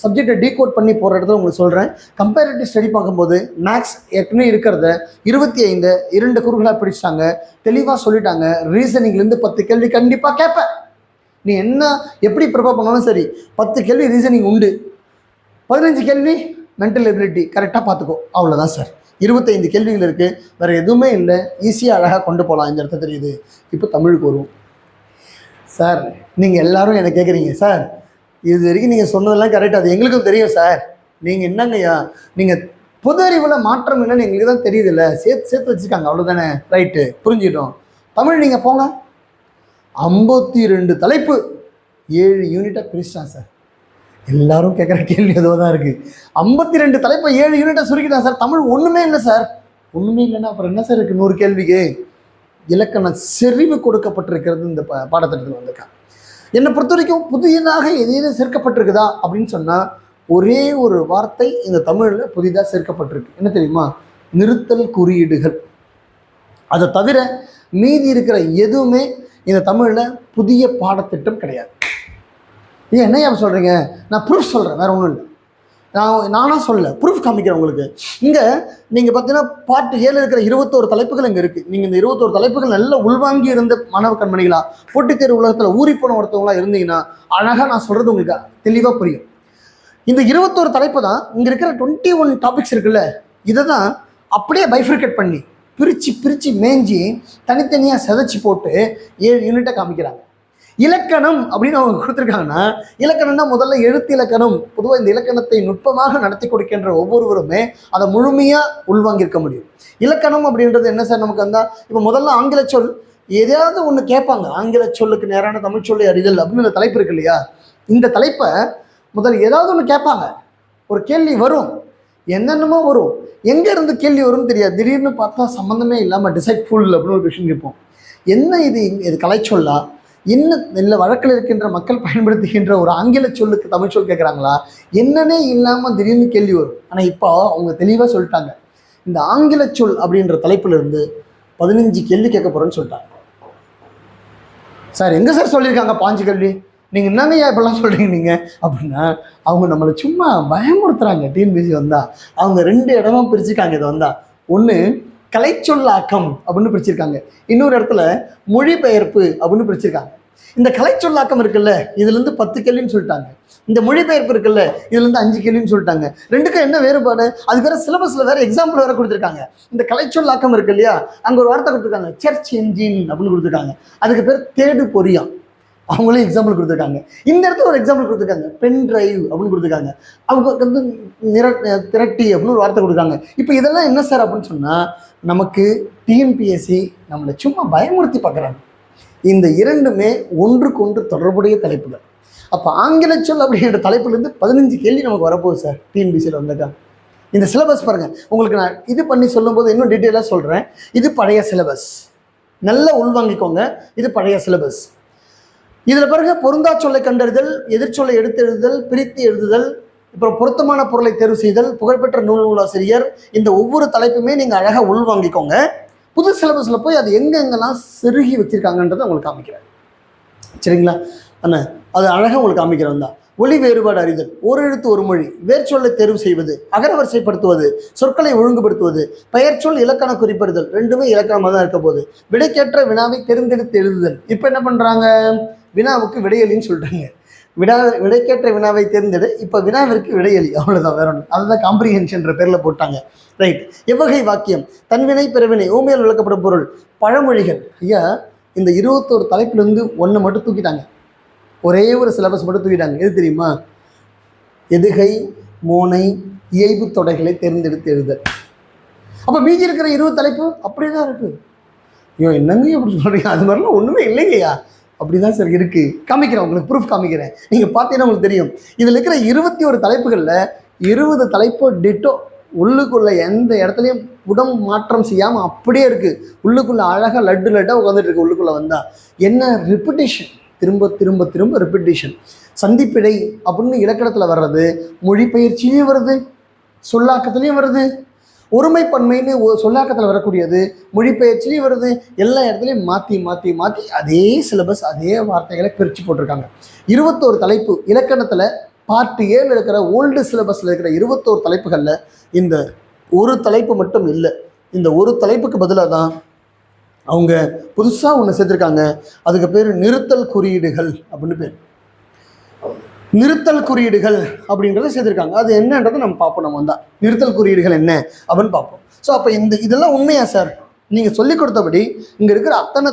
சப்ஜெக்டை டீகோட் பண்ணி போகிற இடத்துல உங்களுக்கு சொல்கிறேன். கம்பேரிட்டிவ் ஸ்டடி பார்க்கும்போது மேக்ஸ் ஏற்கனவே இருக்கிறத 25 2 குறுகளாக பிடிச்சிட்டாங்க, தெளிவாக சொல்லிட்டாங்க. ரீசனிங்லேருந்து 10 கேள்வி கண்டிப்பாக கேட்பேன். நீ என்ன எப்படி ப்ரிப்பேர் பண்ணாலும் சரி, 10 கேள்வி ரீசனிங் உண்டு, 15 கேள்வி மென்டல் எபிலிட்டி கரெக்டாக பார்த்துக்கோ, அவ்வளோதான் சார். 25 கேள்விகள் இருக்குது, வேறு எதுவுமே இல்லை. ஈஸியாக அழகாக கொண்டு போகலாம். இந்த இடத்த தெரியுது. இப்போ தமிழுக்கு வருவோம் சார். நீங்கள் எல்லோரும் என்ன கேட்குறீங்க சார், இது வரைக்கும் நீங்கள் சொன்னதெல்லாம் கரெக்ட், அது எங்களுக்கும் தெரியும் சார். நீங்கள் என்னங்கய்யா, நீங்கள் பொது அறிவில் மாற்றம் என்னன்னு எங்களுக்கு தான் தெரியுதுல்ல, சேர்த்து சேர்த்து வச்சுருக்காங்க, அவ்வளோதானே. ரைட்டு, புரிஞ்சுக்கிட்டோம். தமிழ் நீங்கள் போங்க, 52 தலைப்பு 7 யூனிட்டாக பிரிச்சிட்டான் சார். எல்லாரும் கேட்குற கேள்வி ஏதோ தான் இருக்குது. 52 தலைப்பை 7 யூனிட்டாக சுருக்கிட்டான் சார். தமிழ் ஒன்றுமே இல்லை சார். ஒன்றுமே இல்லைன்னா அப்புறம் என்ன சார் இருக்குது 100 கேள்விக்கு? இலக்கண செறிவு கொடுக்கப்பட்டிருக்கிறது இந்த பாடத்திட்டத்தில் வந்திருக்காங்க. என்னை பொறுத்த வரைக்கும் புதியதாக எதையும் சேர்க்கப்பட்டிருக்குதா அப்படின்னு சொன்னால் ஒரே ஒரு வார்த்தை இந்த தமிழில் புதிதாக சேர்க்கப்பட்டிருக்கு. என்ன தெரியுமா? நிறுத்தல் குறியீடுகள். அதை தவிர மீதி இருக்கிற எதுவுமே இந்த தமிழில் புதிய பாடத்திட்டம் கிடையாது. ஏன் என்னையா சொல்கிறீங்க? நான் ப்ரூஃப் சொல்கிறேன், வேறு ஒன்றும் இல்லை. நானாக சொல்லலை, ப்ரூஃப் காமிக்கிறேன் உங்களுக்கு. இங்கே நீங்கள் பார்த்தீங்கன்னா பார்ட் 7 இருக்கிற 21 தலைப்புகள் இங்கே இருக்குது. நீங்கள் இந்த 21 தலைப்புகள் நல்லா உள்வாங்கி இருந்த மாணவ கண்மணிகளா, போட்டித் தேர்வு உலகத்தில் ஊறி போன ஒருத்தவங்களா இருந்தீங்கன்னா அழகாக நான் சொல்கிறது உங்களுக்கு தெளிவாக புரியும். இந்த 21 தலைப்பு தான் இங்கே இருக்கிற 21 டாபிக்ஸ் இருக்குல்ல, இதை தான் அப்படியே பைஃப்ரிகேட் பண்ணி பிரித்து மேஞ்சி தனித்தனியாக செதைச்சி போட்டு 7 யூனிட்டை காமிக்கிறாங்க. இலக்கணம் அப்படின்னு அவங்க கொடுத்துருக்காங்கன்னா, இலக்கணம்னா முதல்ல எழுத்து இலக்கணம். பொதுவாக இந்த இலக்கணத்தை நுட்பமாக நடத்தி கொடுக்கின்ற ஒவ்வொருவருமே அதை முழுமையாக உள்வாங்கியிருக்க முடியும். இலக்கணம் அப்படின்றது என்ன சார் நமக்கு வந்தால், இப்போ முதல்ல ஆங்கில சொல் எதையாவது ஒன்று கேட்பாங்க. ஆங்கில சொல்லுக்கு நேரான தமிழ் சொல்லை அறிதல் அப்படின்னு இந்த தலைப்பு இருக்கு இல்லையா? இந்த தலைப்பை முதல்ல ஏதாவது ஒன்று கேட்பாங்க, ஒரு கேள்வி வரும், என்னென்னமோ வரும். எங்கேருந்து கேள்வி வரும்னு தெரியாது. திடீர்னு பார்த்தா சம்மந்தமே இல்லாமல் டிசைட்ஃபுல் அப்படின்னு ஒரு விஷயம் கேட்போம். என்ன இது கலைச்சொல்லா, என்ன இல்லை வழக்கில் இருக்கின்ற மக்கள் பயன்படுத்துகின்ற ஒரு ஆங்கில சொல்லுக்கு தமிழ் சொல் கேட்குறாங்களா, என்னன்னே இல்லாமல் திடீர்னு கேள்வி வரும். ஆனால் இப்போ அவங்க தெளிவாக சொல்லிட்டாங்க, இந்த ஆங்கில சொல் அப்படின்ற தலைப்பில் இருந்து 15 கேள்வி கேட்க போகிறேன்னு சொல்லிட்டாங்க. சார் எங்கே சார் சொல்லியிருக்காங்க 5 கேள்வி? நீங்கள் என்னங்கய்யா இப்படிலாம் சொல்கிறீங்க நீங்கள் அப்படின்னா, அவங்க நம்மளை சும்மா பயமுறுத்துறாங்க. டிஎன்பிஎஸ்சி வந்தால் அவங்க 2 இடமா பிரிச்சுருக்காங்க. இதை வந்தால் ஒன்று கலைச்சொல்லாக்கம் அப்படின்னு பிரிச்சிருக்காங்க, இன்னொரு இடத்துல மொழிபெயர்ப்பு அப்படின்னு பிரிச்சிருக்காங்க. இந்த கலைச்சொல்லாக்கம் இருக்குல்ல, இதுலேருந்து 10 கேள்வின்னு சொல்லிட்டாங்க. இந்த மொழிபெயர்ப்பு இருக்குல்ல, இதுலேருந்து 5 கேள்வின்னு சொல்லிட்டாங்க. ரெண்டுக்கும் என்ன வேறுபாடு? அது வேறு சிலபஸில் வேறு எக்ஸாம்பிள் வேறு கொடுத்துருக்காங்க. இந்த கலைச்சொல்லாக்கம் இருக்கு இல்லையா, அங்கே ஒரு வார்த்தை கொடுத்துருக்காங்க, சர்ச் என்ஜின் அப்படின்னு கொடுத்துருக்காங்க. அதுக்கு பேர் தேடு பொறியா, அவங்களே எக்ஸாம்பிள் கொடுத்துருக்காங்க. இந்த இடத்துல ஒரு எக்ஸாம்பிள் கொடுத்துருக்காங்க, பென் டிரைவ் அப்படின்னு கொடுத்துருக்காங்க. அவங்க வந்து திரட்டி அப்படின்னு ஒரு வார்த்தை கொடுக்குறாங்க. இப்போ இதெல்லாம் என்ன சார் அப்படின்னு சொன்னால், நமக்கு டிஎன்பிஎஸ்சி நம்மளை சும்மா பயமுறுத்தி பார்க்குறாங்க. இந்த இரண்டுமே ஒன்றுக்கொன்று தொடர்புடைய தலைப்புகள். அப்போ ஆங்கில சொல் அப்படிங்கிற தலைப்புலேருந்து 15 கேள்வி நமக்கு வரப்போகுது சார் டிஎன்பிஎஸ்சியில் வந்திருக்காங்க. இந்த சிலபஸ் பாருங்கள், உங்களுக்கு நான் இது பண்ணி சொல்லும்போது இன்னும் டீட்டெயிலாக சொல்கிறேன். இது பழைய சிலபஸ், நல்லா உள்வாங்கிக்கோங்க. இது பழைய சிலபஸ். இதில் பிறகு பொருந்தா சொல்லை கண்டறிதல், எதிர்ச்சொல்லை எடுத்து எழுதுதல், பிரித்து எழுதுதல், அப்புறம் பொருத்தமான பொருளை தேர்வு செய்தல், புகழ்பெற்ற நூலாசிரியர், இந்த ஒவ்வொரு தலைப்புமே நீங்கள் அழகாக உள்வாங்கிக்கோங்க. புது சிலபஸில் போய் அது எங்கெங்கெல்லாம் செருகி வச்சுருக்காங்கன்றதை உங்களுக்கு காமிக்கிறேன், சரிங்களா அண்ணா? அது அழகாக உங்களுக்கு காமிக்கிறேன் தான். ஒலி வேறுபாடு அறிதல், ஒரு எழுத்து ஒரு மொழி, வேர்ச்சொல்லை தேர்வு செய்வது, அகரவரிசைப்படுத்துவது, சொற்களை ஒழுங்குபடுத்துவது, பெயர்ச்சொல் இலக்கண குறிப்பிடுதல், ரெண்டுமே இலக்கணமாக தான் இருக்க போகுது. விடைக்கேற்ற வினாவை தேர்ந்தெடுத்து எழுதுதல். இப்போ என்ன பண்ணுறாங்க, வினாவுக்கு விடையலின்னு சொல்லிட்டாங்க. விடைக்கேற்ற வினாவை தேர்ந்தெடு, இப்போ வினாவிற்கு விடையலி, அவ்வளோதான், வேற ஒன்று. அதுதான் காம்ப்ரிஹென்ஷன்ற பேரில் போட்டாங்க. ரைட். எவ்வகை வாக்கியம், தன்வினை பிறவினை, ஊமையால் விளக்கப்படும் பொருள், பழமொழிகள். ஐயா, இந்த 21 தலைப்பிலிருந்து 1 மட்டும் தூக்கிட்டாங்க. ஒரே ஒரு சிலபஸ் மட்டும் தூக்கிட்டாங்க. எது தெரியுமா? எதுகை, மோனை, இயைபு தொடைகளை தேர்ந்தெடுத்து எழுதல். அப்போ மீதி இருக்கிற 20 தலைப்பு அப்படியே தான் இருக்குது. ஐயோ என்னங்க அப்படி சொல்கிறீங்க? அது மாதிரிலாம் ஒன்றுமே இல்லைங்கய்யா. அப்படி தான் சார் இருக்குது. காமிக்கிறேன், உங்களுக்கு ப்ரூஃப் காமிக்கிறேன். நீங்கள் பார்த்தீங்கன்னா உங்களுக்கு தெரியும். இதில் இருக்கிற 21 தலைப்புகளில் 20 தலைப்பு டிட்டோ, உள்ளுக்குள்ளே எந்த இடத்துலையும் புடம் மாற்றம் செய்யாமல் அப்படியே இருக்குது. உள்ளுக்குள்ளே அழகாக லட்டாக உட்காந்துட்டு இருக்கு. உள்ளுக்குள்ளே வந்தால் என்ன ரிப்பிட்டேஷன், திரும்ப திரும்ப திரும்ப ரிப்பிட்டேஷன். சந்திப்பிழை அப்படின்னு இலக்கணத்தில் வர்றது, மொழிபெயர்ச்சிலையும் வருது, சொல்லாக்கத்துலேயும் வருது. ஒருமைப்பன்மைன்னு சொல்லாக்கத்தில் வரக்கூடியது மொழிபெயர்ச்சிலையும் வருது. எல்லா இடத்துலையும் மாற்றி மாற்றி மாற்றி அதே சிலபஸ், அதே வார்த்தைகளை பிரித்து போட்டிருக்காங்க. 21 தலைப்பு இலக்கணத்தில் பார்ட் 7 இருக்கிற ஓல்டு சிலபஸில் இருக்கிற 21 தலைப்புகளில் இந்த ஒரு தலைப்பு மட்டும் இல்லை. இந்த ஒரு தலைப்புக்கு பதிலாக தான் அவங்க புதுசாக ஒன்று சேர்த்துருக்காங்க. அதுக்கு பேர் நிறுத்தல் குறியீடுகள் அப்படின்னு பேர். நிறுத்தல் குறியீடுகள் அப்படின்றத சேர்த்துருக்காங்க. அது என்னன்றதை நம்ம பார்ப்போம். நம்ம வந்தால் நிறுத்தல் குறியீடுகள் என்ன அப்படின்னு பார்ப்போம். ஸோ அப்போ இதெல்லாம் உண்மையா சார்? நீங்கள் சொல்லிக் கொடுத்தபடி இங்கே இருக்கிற அத்தனை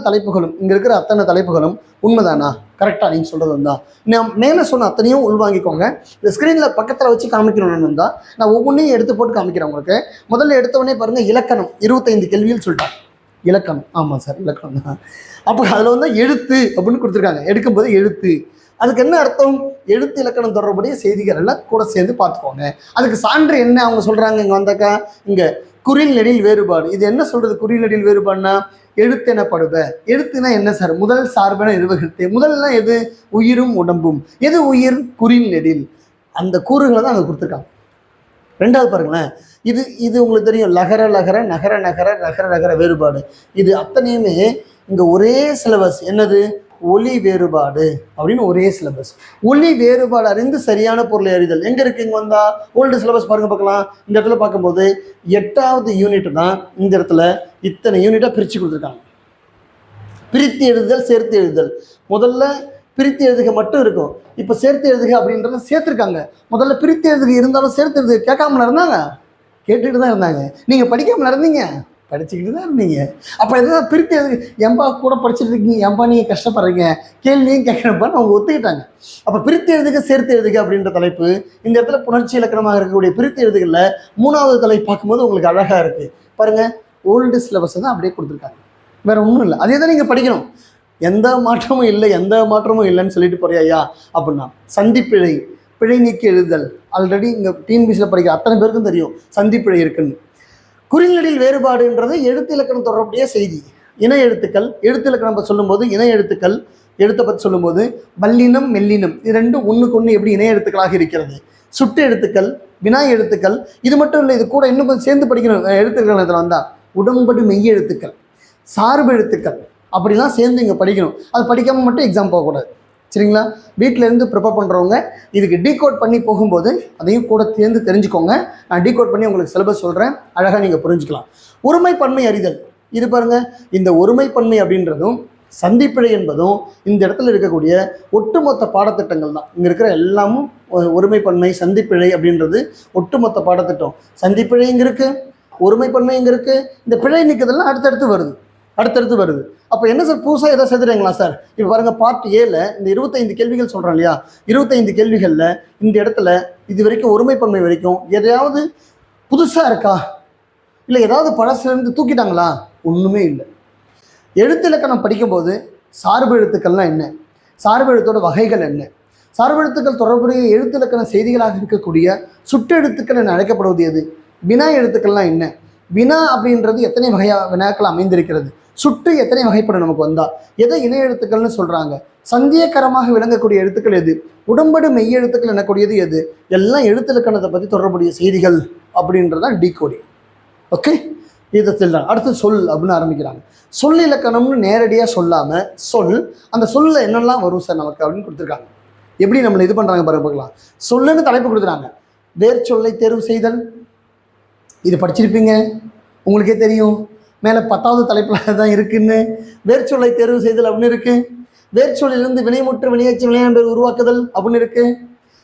தலைப்புகளும் உண்மைதானா, கரெக்டாக நீங்கள் சொல்கிறது வந்தா, நான் மேலே சொன்ன அத்தனையும் உள்வாங்கிக்கோங்க. இந்த ஸ்க்ரீனில் பக்கத்தில் வச்சு காமிக்கணும்னு தான் நான் ஒவ்வொன்றையும் எடுத்து போட்டு காமிக்கிறேன் உங்களுக்கு. முதல்ல எடுத்தவொடனே பாருங்கள், இலக்கணம் 25 கேள்விகள் சொல்லிட்டாங்க. இலக்கணம், ஆமாம் சார் இலக்கணம் தான். அப்போ அதில் வந்து எழுத்து அப்படின்னு கொடுத்துருக்காங்க. எடுக்கும்போது எழுத்து, அதுக்கு என்ன அர்த்தம்? எழுத்து இலக்கணம் தொடர்புடைய செய்திகள் எல்லாம் கூட சேர்ந்து பார்த்துக்கோங்க. அதுக்கு சான்று என்ன அவங்க சொல்கிறாங்க? இங்கே வந்தாக்கா இங்கே குறில் நெடில் வேறுபாடு. இது என்ன சொல்கிறது? குறில் நெடில் வேறுபாடுனா எழுத்தெனப்படுவ. எழுத்துனா என்ன சார்? முதல் சார்பென நிர்வகித்து. முதல்லாம் எது? உயிரும் உடம்பும். எது உயிர்? குறில் நெடில். அந்த கூறுகளை தான் அங்கே கொடுத்துருக்காங்க. ரெண்டாவது பாருங்களேன், இது உங்களுக்கு தெரியும், லகர லகர நகர நகர நகர நகர வேறுபாடு. இது அத்தனையுமே இங்கே ஒரே சிலபஸ். என்னது? ஒலி வேறுபாடு அப்படின்னு ஒரே சிலபஸ். ஒலி வேறுபாடு அறிந்து சரியான பொருளை அறிதல் எங்கே இருக்குது? இங்கே வந்தால் ஓல்டு சிலபஸ் பாருங்கள், பார்க்கலாம். இந்த இடத்துல பார்க்கும்போது 8வது யூனிட் தான். இந்த இடத்துல இத்தனை யூனிட்டாக பிரித்து கொடுத்துருக்காங்க. பிரித்து எழுதுதல், சேர்த்து எழுதுதல். முதல்ல பிரித்து எழுதுக மட்டும் இருக்கும், இப்போ சேர்த்து எழுதுக அப்படின்றத சேர்த்துருக்காங்க. முதல்ல பிரித்து எழுதுக இருந்தாலும் சேர்த்து எழுதுக கேட்காமல இருந்தாங்க, கேட்டுக்கிட்டு தான் இருந்தாங்க. நீங்கள் படிக்காமல் இருந்தீங்க, படிச்சுக்கிட்டு தான் இருந்தீங்க. அப்போ எதாவது பிரித்து எழுது, எம்பா கூட படிச்சுட்டு இருக்கீங்க, எம்பா நீங்கள் கஷ்டப்படுறீங்க, கேள்வியும் கேட்குறப்பான்னு அவங்க ஒத்துக்கிட்டாங்க. அப்போ பிரித்து எழுதுக சேர்த்து எழுதுக அப்படின்ற தலைப்பு இந்த இடத்துல புணர்ச்சி இலக்கணமாக இருக்கக்கூடிய பிரித்து எழுதுகளில் 3வது தலைப்பு பார்க்கும்போது உங்களுக்கு அழகாக இருக்குது பாருங்கள். ஓல்டு சிலபஸ் தான் அப்படியே கொடுத்துருக்காங்க, வேறு ஒன்றும் இல்லை. அதே தான் நீங்கள் படிக்கணும். எந்த மாற்றமும் இல்லைன்னு சொல்லிட்டு போறியா அப்படின்னா, சந்திப்பிழை, பிழை நீக்கி எழுதுதல். ஆல்ரெடி இங்கே டிஎன்பிசியில் படிக்கிற அத்தனை பேருக்கும் தெரியும் சந்திப்பிழை இருக்குன்னு. குறிநெடில் வேறுபாடுன்றது எழுத்து இலக்கணம் தொடர்புடைய செய்தி. இணை எழுத்துக்கள், எழுத்து இலக்கணம் பற்றி சொல்லும்போது இணை எழுத்துக்கள், எழுத்தை பற்றி சொல்லும்போது வல்லினம் மெல்லினம் இது ரெண்டும் ஒன்றுக்கு ஒன்று எப்படி இணை எழுத்துக்களாக இருக்கிறது. சுட்டு எழுத்துக்கள், வினா எழுத்துக்கள். இது மட்டும் இல்லை, இது கூட இன்னும் கொஞ்சம் சேர்ந்து படிக்கணும். எழுத்துக்கள் இதில் வந்தால் உடம்படு மெய் எழுத்துக்கள், சார்பு எழுத்துக்கள் அப்படிலாம் சேர்ந்து இங்கே படிக்கணும். அது படிக்காமல் மட்டும் எக்ஸாம் போகக்கூடாது, சரிங்களா? வீட்டிலேருந்து ப்ரிப்பேர் பண்ணுறவங்க இதுக்கு டீகோட் பண்ணி போகும்போது அதையும் கூட சேர்ந்து தெரிஞ்சுக்கோங்க. நான் டீகோட் பண்ணி உங்களுக்கு சிலபஸ் சொல்கிறேன், அழகாக நீங்கள் புரிஞ்சுக்கலாம். ஒருமைப்பன்மை அறிதல், இது பாருங்கள். இந்த ஒருமைப்பன்மை அப்படின்றதும் சந்திப்பிழை என்பதும் இந்த இடத்துல இருக்கக்கூடிய ஒட்டுமொத்த பாடத்திட்டங்கள் தான். இங்கே இருக்கிற எல்லாமும் ஒருமைப்பன்மை சந்திப்பிழை அப்படின்றது ஒட்டுமொத்த பாடத்திட்டம். சந்திப்பிழை இங்கே இருக்குது, ஒருமைப்பன்மை இங்கே இருக்குது, இந்த பிழை நீக்குதெல்லாம் அடுத்தடுத்து வருது. அப்போ என்ன சார் புதுசாக எதாவது சேர்த்துறீங்களா சார்? இப்போ பாருங்கள், பார்ட் ஏல இந்த 25 கேள்விகள் சொல்கிறோம் இல்லையா? 25 கேள்விகளில் இந்த இடத்துல இது வரைக்கும் ஒருமைப்பன்மை வரைக்கும் எதையாவது புதுசாக இருக்கா, இல்லை ஏதாவது பழசுலேருந்து தூக்கிட்டாங்களா? ஒன்றுமே இல்லை. எழுத்து இலக்கணம் படிக்கும்போது சார்பு எழுத்துக்கள்லாம் என்ன, சார்பு எழுத்தோட வகைகள் என்ன, சார்பு எழுத்துக்கள் தொடர்புடைய எழுத்து இலக்கண செய்திகளாக இருக்கக்கூடிய சுட்டெழுத்துக்கள் என அழைக்கப்படுவது எது, வினா எழுத்துக்கள்லாம் என்ன, வினா அப்படின்றது எத்தனை வகையாக வினாக்கள் அமைந்திருக்கிறது, சுட்டு எத்தனை வகைப்படும் நமக்கு வந்தால், எதை இணை எழுத்துக்கள்னு சொல்கிறாங்க, சந்தியகரமாக விளங்கக்கூடிய எழுத்துக்கள் எது, உடம்படு மெய் எழுத்துக்கள் எனக்கூடியது எது, எல்லாம் எழுத்து இலக்கணத்தை பற்றி தொடர்புடைய செய்திகள் அப்படின்றதான் டீகோடிங். ஓகே, இதை சொல்கிறாங்க. அடுத்து சொல் அப்படின்னு ஆரம்பிக்கிறாங்க. சொல் இலக்கணம்னு நேரடியாக சொல்லாமல் சொல், அந்த சொல்லில் என்னெல்லாம் வரும் சார் நமக்கு அப்படின்னு கொடுத்துருக்காங்க. எப்படி நம்மளை இது பண்ணுறாங்க பார்க்கலாம். சொல்லுன்னு தலைப்பு கொடுக்குறாங்க. வேர்ச்சொல்லை தேர்வு செய்தல், இது படிச்சிருப்பீங்க, உங்களுக்கே தெரியும். மேலே 10வது தலைப்பில் தான் இருக்குன்னு. வேர்ச்சொல்லை தேர்வு செய்தல் அப்படின்னு இருக்குது. வேர்ச்சொல்லிலிருந்து வினைமுற்று வினையச்சு வினையாளர் உருவாக்குதல் அப்படின்னு இருக்குது.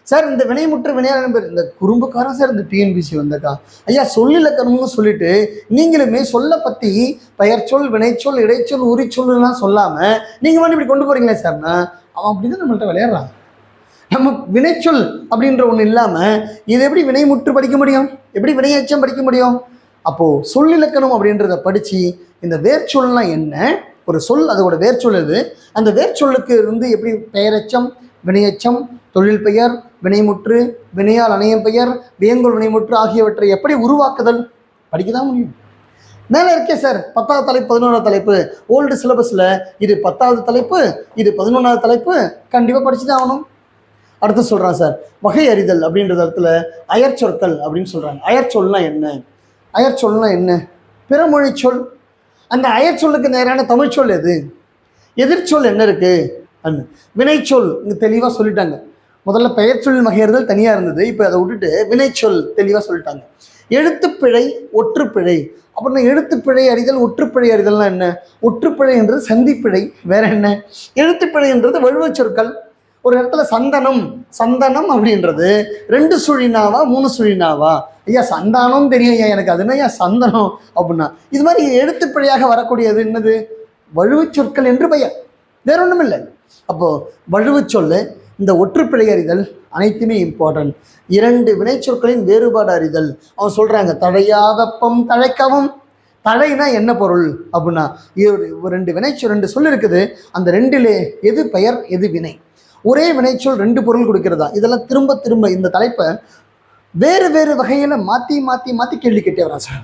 சார் இந்த வினைமுற்று வினையாளர் இந்த குறும்புக்காரன் சார் இந்த டிஎன்பிசி வந்தக்கா ஐயா சொல்லிலக்கணம்னு சொல்லிட்டு நீங்களுமே சொல்ல பற்றி பெயர்ச்சொல், வினைச்சொல், இடைச்சொல், உரிச்சொல்லாம் சொல்லாமல் நீங்கள் வந்து இப்படி கொண்டு போகிறீங்களே சார்னா அவன் அப்படி தான் நம்மள்கிட்ட விளையாடுறான். நம்ம வினைச்சொல் அப்படின்ற ஒன்று இல்லாமல் இது எப்படி வினைமுற்று படிக்க முடியும், எப்படி வினையச்சம் படிக்க முடியும்? அப்போது சொல்லிலக்கணம் அப்படின்றத படித்து இந்த வேர்ச்சொல்லாம் என்ன, ஒரு சொல் அதோட வேர்ச்சொல் எது, அந்த வேர்ச்சொல்லுக்கு இருந்து எப்படி பெயரச்சம், வினையச்சம், தொழில் பெயர், வினைமுற்று, வினையால் அணையம் பெயர், வியங்கோல் வினைமுற்று ஆகியவற்றை எப்படி உருவாக்குதல் படிக்க தான் முடியும். மேலே இருக்கே சார் 10வது தலைப்பு 11வது தலைப்பு ஓல்டு சிலபஸில் இது 10வது தலைப்பு, இது 11வது தலைப்பு, கண்டிப்பாக படிச்சு தான் ஆகணும். அடுத்து சொல்கிறான் சார் வகை அறிதல் அப்படின்ற இடத்துல அயற்சொற்கள் அப்படின்னு சொல்கிறாங்க. அயற்சொல்னா என்ன, அயற்சொல்னா என்ன, பிறமொழி சொல். அந்த அயற்சொல்லுக்கு நேரான தமிழ்ச்சொல் எது, எதிர்ச்சொல் என்ன இருக்குது அண்ணு, வினைச்சொல் இங்கே தெளிவாக சொல்லிட்டாங்க. முதல்ல பெயர்ச்சொல் வகையறுதல் தனியாக இருந்தது, இப்போ அதை விட்டுட்டு வினைச்சொல் தெளிவாக சொல்லிட்டாங்க. எழுத்துப்பிழை, ஒற்றுப்பிழை. அப்படின்னா எழுத்துப்பிழை அறிதல், ஒற்றுப்பிழை அறிதல்னா என்ன? ஒற்றுப்பிழை என்றது சந்திப்பிழை, வேற என்ன? எழுத்துப்பிழை என்றது வழுவச் சொற்கள், ஒரு இடத்துல சந்தனம் சந்தனம் அப்படின்றது 2 சுழினாவா 3 சுழினாவா? ஐயா சந்தானம் தெரியும் ஐயா எனக்கு, அது என்ன ஐயா சந்தனம் அப்படின்னா? இது மாதிரி எழுத்துப்பிழையாக வரக்கூடியது என்னது? வழுவுச் சொற்கள் என்று பெயர், வேற ஒன்றும் இல்லை. அப்போ வழுவுச் சொல்லு, இந்த ஒற்றுப்பிழை அறிதல் அனைத்துமே இம்பார்ட்டன்ட். 2 வினைச்சொற்களின் வேறுபாடு அறிதல். அவன் சொல்றாங்க தழையா வெப்பம் தழைக்கவும். தழைனா என்ன பொருள் அப்படின்னா, 2 சொல் இருக்குது, அந்த 2லே எது பெயர் எது வினை? ஒரே வினைச்சொல் 2 பொருள் கொடுக்கிறதா? இதெல்லாம் திரும்ப திரும்ப இந்த தலைப்பை வேறு வேறு வகையில் மாற்றி மாற்றி மாற்றி கேள்வி கேட்டே வரா சார்.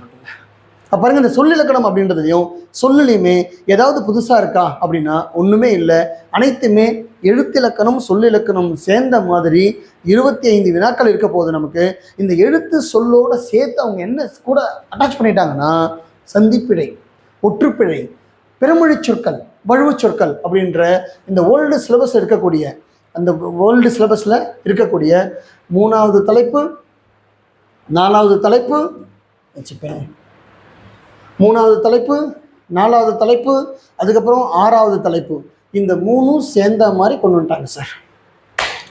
பாருங்க, இந்த சொல்லிலக்கணம் அப்படின்றதுலையும் சொல்லுலையுமே ஏதாவது புதுசாக இருக்கா அப்படின்னா ஒன்றுமே இல்லை. அனைத்துமே எழுத்திலக்கணம் சொல்லிலக்கணம் சேர்ந்த மாதிரி 25 வினாக்கள் இருக்க போகுது நமக்கு. இந்த எழுத்து சொல்லோட சேர்த்து அவங்க என்ன கூட அட்டாச் பண்ணிட்டாங்கன்னா சந்திப்பிழை, ஒற்றுப்பிழை, பிறமொழி சொற்கள், வழுவு சொற்கள் அப்படின்ற இந்த ஓல்டு சிலபஸ் இருக்கக்கூடிய அந்த ஓல்டு சிலபஸில் இருக்கக்கூடிய 3வது தலைப்பு 4வது தலைப்பு வச்சுப்பேன், 3வது தலைப்பு 4வது தலைப்பு, அதுக்கப்புறம் 6வது தலைப்பு, இந்த 3ம் சேர்ந்த மாதிரி கொண்டு வந்துட்டாங்க சார்.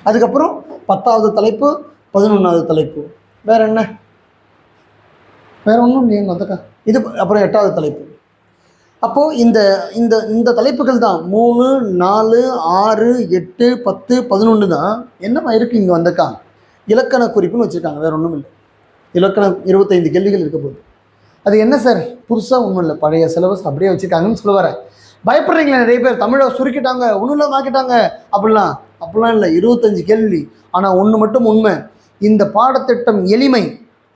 அதுக்கப்புறம் 10வது தலைப்பு 11வது தலைப்பு, வேற என்ன, வேற ஒன்றும் நீங்கள் வந்துக்கா இது. அப்புறம் 8வது தலைப்பு. அப்போது இந்த இந்த இந்த தலைப்புகள் தான் 3, 4, 6, 8, 10, 11 தான் என்னமா இருக்குது இங்கே வந்தக்கா. இலக்கண குறிப்புன்னு வச்சுருக்காங்க, வேற ஒன்றும் இல்லை. இலக்கணம் 25 கேள்விகள் இருக்க போகுது. அது என்ன சார் புதுசாக? ஒன்றும் இல்லை, பழைய சிலபஸ் அப்படியே வச்சுருக்காங்கன்னு சொல்ல வரேன். பயப்படுறீங்களா? நிறைய பேர் தமிழை சுருக்கிட்டாங்க, ஒன்றும் இல்லை ஆக்கிட்டாங்க அப்படிலாம் இல்லை. 25 கேள்வி. ஆனால் ஒன்று மட்டும் உண்மை, இந்த பாடத்திட்டம் எளிமை.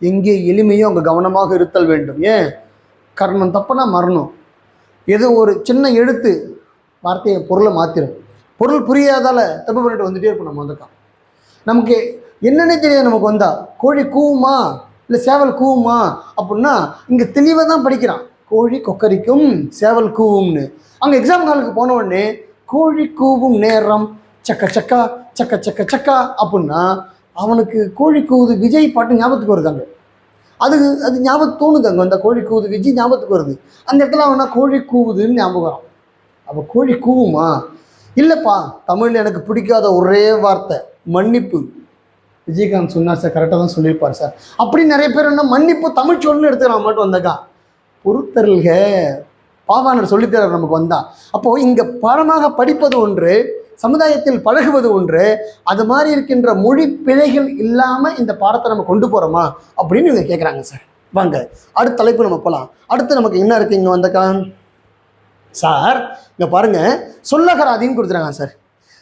எங்கே எளிமையோ அங்கே கவனமாக இருத்தல் வேண்டும். ஏன்? கர்ணம் தப்புனா மரணம். ஏதோ ஒரு சின்ன எழுத்து வார்த்தையை பொருளை மாற்றிடும். பொருள் புரியாதால தப்பு பண்ணிட்டு வந்துட்டே இருப்போம். நம்ம வந்துட்டோம், நமக்கு என்னன்னே தெரியாது. நமக்கு வந்தா கோழி கூவுமா இல்லை சேவல் கூவுமா அப்படின்னா இங்கே தெளிவாக தான் படிக்கிறான். கோழி கொக்கரிக்கும் சேவல் கூவும்னு. அங்கே எக்ஸாம் ஹாலுக்கு போன உடனே கோழி கூவும் நேரம் சக்க சக்கா சக்க சக்க சக்கா அப்படின்னா அவனுக்கு கோழி கூவுது விஜய் பாட்டு ஞாபகத்துக்கு வருது. அங்கே அது ஞாபகம் தோணுது. அங்கே அந்த கோழி கூவுது விஜய் ஞாபகத்துக்கு வருது. அந்த இடத்துல அவனா கோழி கூவுதுன்னு ஞாபகம் வரும். அப்போ கோழி கூவுமா? இல்லைப்பா, தமிழில் எனக்கு பிடிக்காத ஒரே வார்த்தை மன்னிப்பு. விஜயகாந்த் சொன்னார் சார், கரெக்டாக தான் சொல்லியிருப்பார் சார். அப்படி நிறைய பேர் என்ன மன்னிப்பு தமிழ் சொல்லணும்னு எடுத்துக்கலாம் மட்டும் வந்தக்கா. பொறுத்தருள்க பாவாணர் சொல்லித்தரார் நமக்கு வந்தா. அப்போது இங்கே பாடமாக படிப்பது ஒன்று, சமுதாயத்தில் பழகுவது ஒன்று. அது மாதிரி இருக்கின்ற மொழி பிழைகள் இல்லாமல் இந்த பாடத்தை நம்ம கொண்டு போகிறோமா அப்படின்னு இவங்க கேட்குறாங்க சார். வாங்க அடுத்த தலைப்பு நம்ம போகலாம். அடுத்து நமக்கு என்ன இருக்குது இங்கே வந்தக்கா சார்? இங்கே பாருங்கள், சொல்லகராதின்னு கொடுத்துறாங்க சார்.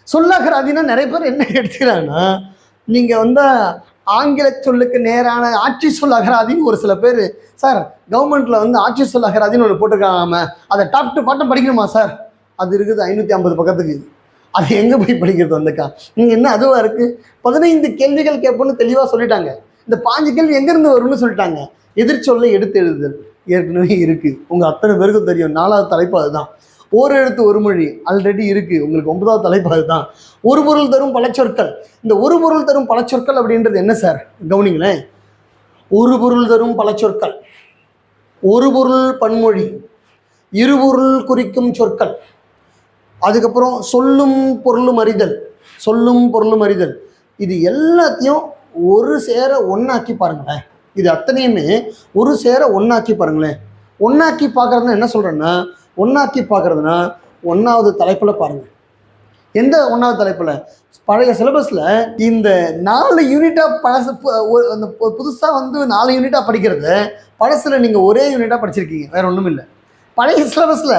சொல்லகராதின்னா நிறைய பேர் என்ன எடுத்துக்கிறாங்கன்னா, நீங்கள் ஆங்கில சொல்லுக்கு நேரான ஆட்சி சொல் அகராதின்னு ஒரு சில பேர் சார் கவர்மெண்ட்டில் ஆட்சி சொல் அகராதின்னு ஒன்று போட்டிருக்காங்க. அதை டாப் டு பாட்டம் படிக்கணுமா சார்? அது இருக்குது 550 பக்கத்துக்கு. அது எங்கே போய் படிக்கிறது வந்தக்கா? நீங்கள் என்ன அதுவாக இருக்குது? 15 கேள்விகள் கேட்போன்னு தெளிவாக சொல்லிட்டாங்க. இந்த 5 கேள்வி எங்கேருந்து வரும்னு சொல்லிட்டாங்க. எதிர்ச்சொல்லை எடுத்து எழுதுதல் ஏற்கனவே இருக்குது, உங்கள் அத்தனை பேருக்கும் தெரியும். 4வது தலைப்பு அதுதான். ஓர் எழுத்து ஒரு மொழி ஆல்ரெடி இருக்குது, உங்களுக்கு 9வது தலைப்பு அதுதான். ஒரு பொருள் தரும் பல சொற்கள். இந்த ஒரு பொருள் தரும் பல சொற்கள் அப்படின்றது என்ன சார்? கவனிங்களேன். ஒரு பொருள் தரும் பல சொற்கள், ஒரு பொருள் பன்மொழி, இருபொருள் குறிக்கும் சொற்கள், அதுக்கப்புறம் சொல்லும் பொருளும் அறிதல், சொல்லும் பொருளும் அறிதல். இது எல்லாத்தையும் ஒரு சேர ஒன்றாக்கி பாருங்களேன். இது அத்தனையுமே ஒரு சேர ஒன்றாக்கி பாருங்களேன். ஒன்றாக்கி பார்க்குறதுனா என்ன சொல்கிறேன்னா, ஒன்றாக்கி பார்க்குறதுனா 1வது தலைப்பில் பாருங்கள். எந்த 1வது தலைப்பில்? பழைய சிலபஸில் இந்த 4 யூனிட்டாக பழசு அந்த புதுசாக 4 யூனிட்டாக படிக்கிறது பழசில் நீங்கள் ஒரே யூனிட்டாக படிச்சிருக்கீங்க, வேறு ஒன்றும் இல்லை. பழைய சிலபஸில்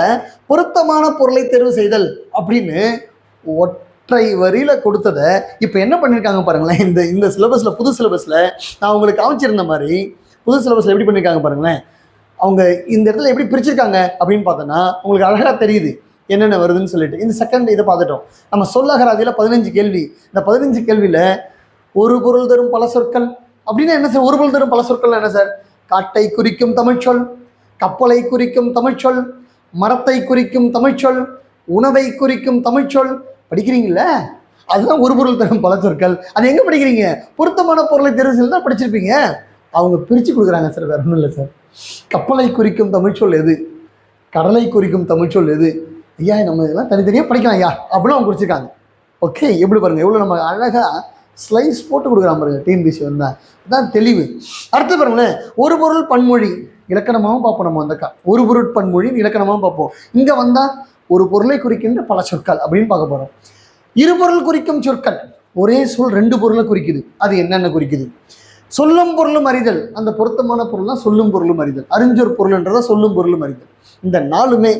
பொருத்தமான பொருளை தேர்வு செய்தல் அப்படின்னு ஒற்றை வரியில் கொடுத்ததை இப்போ என்ன பண்ணியிருக்காங்க பாருங்களேன். இந்த சிலபஸில் புது சிலபஸில் நான் உங்களுக்கு காமிச்சிருந்த மாதிரி புது சிலபஸில் எப்படி பண்ணியிருக்காங்க பாருங்களேன். அவங்க இந்த இடத்துல எப்படி பிரிச்சிருக்காங்க அப்படின்னு பார்த்தோன்னா உங்களுக்கு அழகாக தெரியுது என்னென்ன வருதுன்னு சொல்லிட்டு. இந்த செகண்ட் இதை பார்த்துட்டோம். நம்ம சொல்லகராதியில் 15 கேள்வி. இந்த 15 கேள்வியில் ஒரு பொருள் தரும் பல சொற்கள் அப்படின்னா என்ன சார்? ஒரு பொருள் தரும் பல சொற்கள் என்ன சார்? காட்டை குறிக்கும் தமிழ்ச்சொல், கப்பலை குறிக்கும் தமிழ்ச்சொல், மரத்தை குறிக்கும் தமிழ்ச்சொல், உணவை குறிக்கும் தமிழ்ச்சொல். படிக்கிறீங்கள? அதுதான் ஒரு பொருள் தரும் பல சொற்கள். அது எங்கே படிக்கிறீங்க? பொருத்தமான பொருளை தேர்வு செய்து தான் படிச்சிருப்பீங்க. அவங்க பிரித்து கொடுக்குறாங்க சார், வேற ஒன்றும் இல்லை சார். கப்பலை குறிக்கும் தமிழ்ச்சொல் எது, கடலை குறிக்கும் தமிழ்ச்சொல் எது? ஐயா நம்ம இதெல்லாம் தனித்தனியாக படிக்கலாம் ஐயா அப்படின்னு அவங்க குறிச்சிருக்காங்க. ஓகே, எப்படி பாருங்க எவ்வளோ நம்ம அழகாக ஸ்லைஸ் போட்டு கொடுக்குறான் பாருங்க டிஎன்பிசி வந்தால் தான் தெளிவு. அடுத்து பாருங்களேன், ஒரு பொருள் பன்மொழி இலக்கணமாகவும் பார்ப்போம். நம்ம வந்தக்கா ஒரு பொருள் பன்மொழி இலக்கணமாகவும் பார்ப்போம். இங்கே வந்தால் ஒரு பொருளை குறிக்கின்ற பல சொற்கள் அப்படின்னு பார்க்க போகிறோம். இருபொருள் குறிக்கும் சொற்கள், ஒரே சொல் ரெண்டு பொருளை குறிக்குது. அது என்னென்ன குறிக்குது? சொல்லும் பொருளும் அறிதல், அந்த பொருத்தமான பொருள் தான் சொல்லும் பொருளும் அறிதல். அறிஞ்சொரு பொருள்ன்றதை சொல்லும் பொருளும் அறிதல். இந்த நாலுமே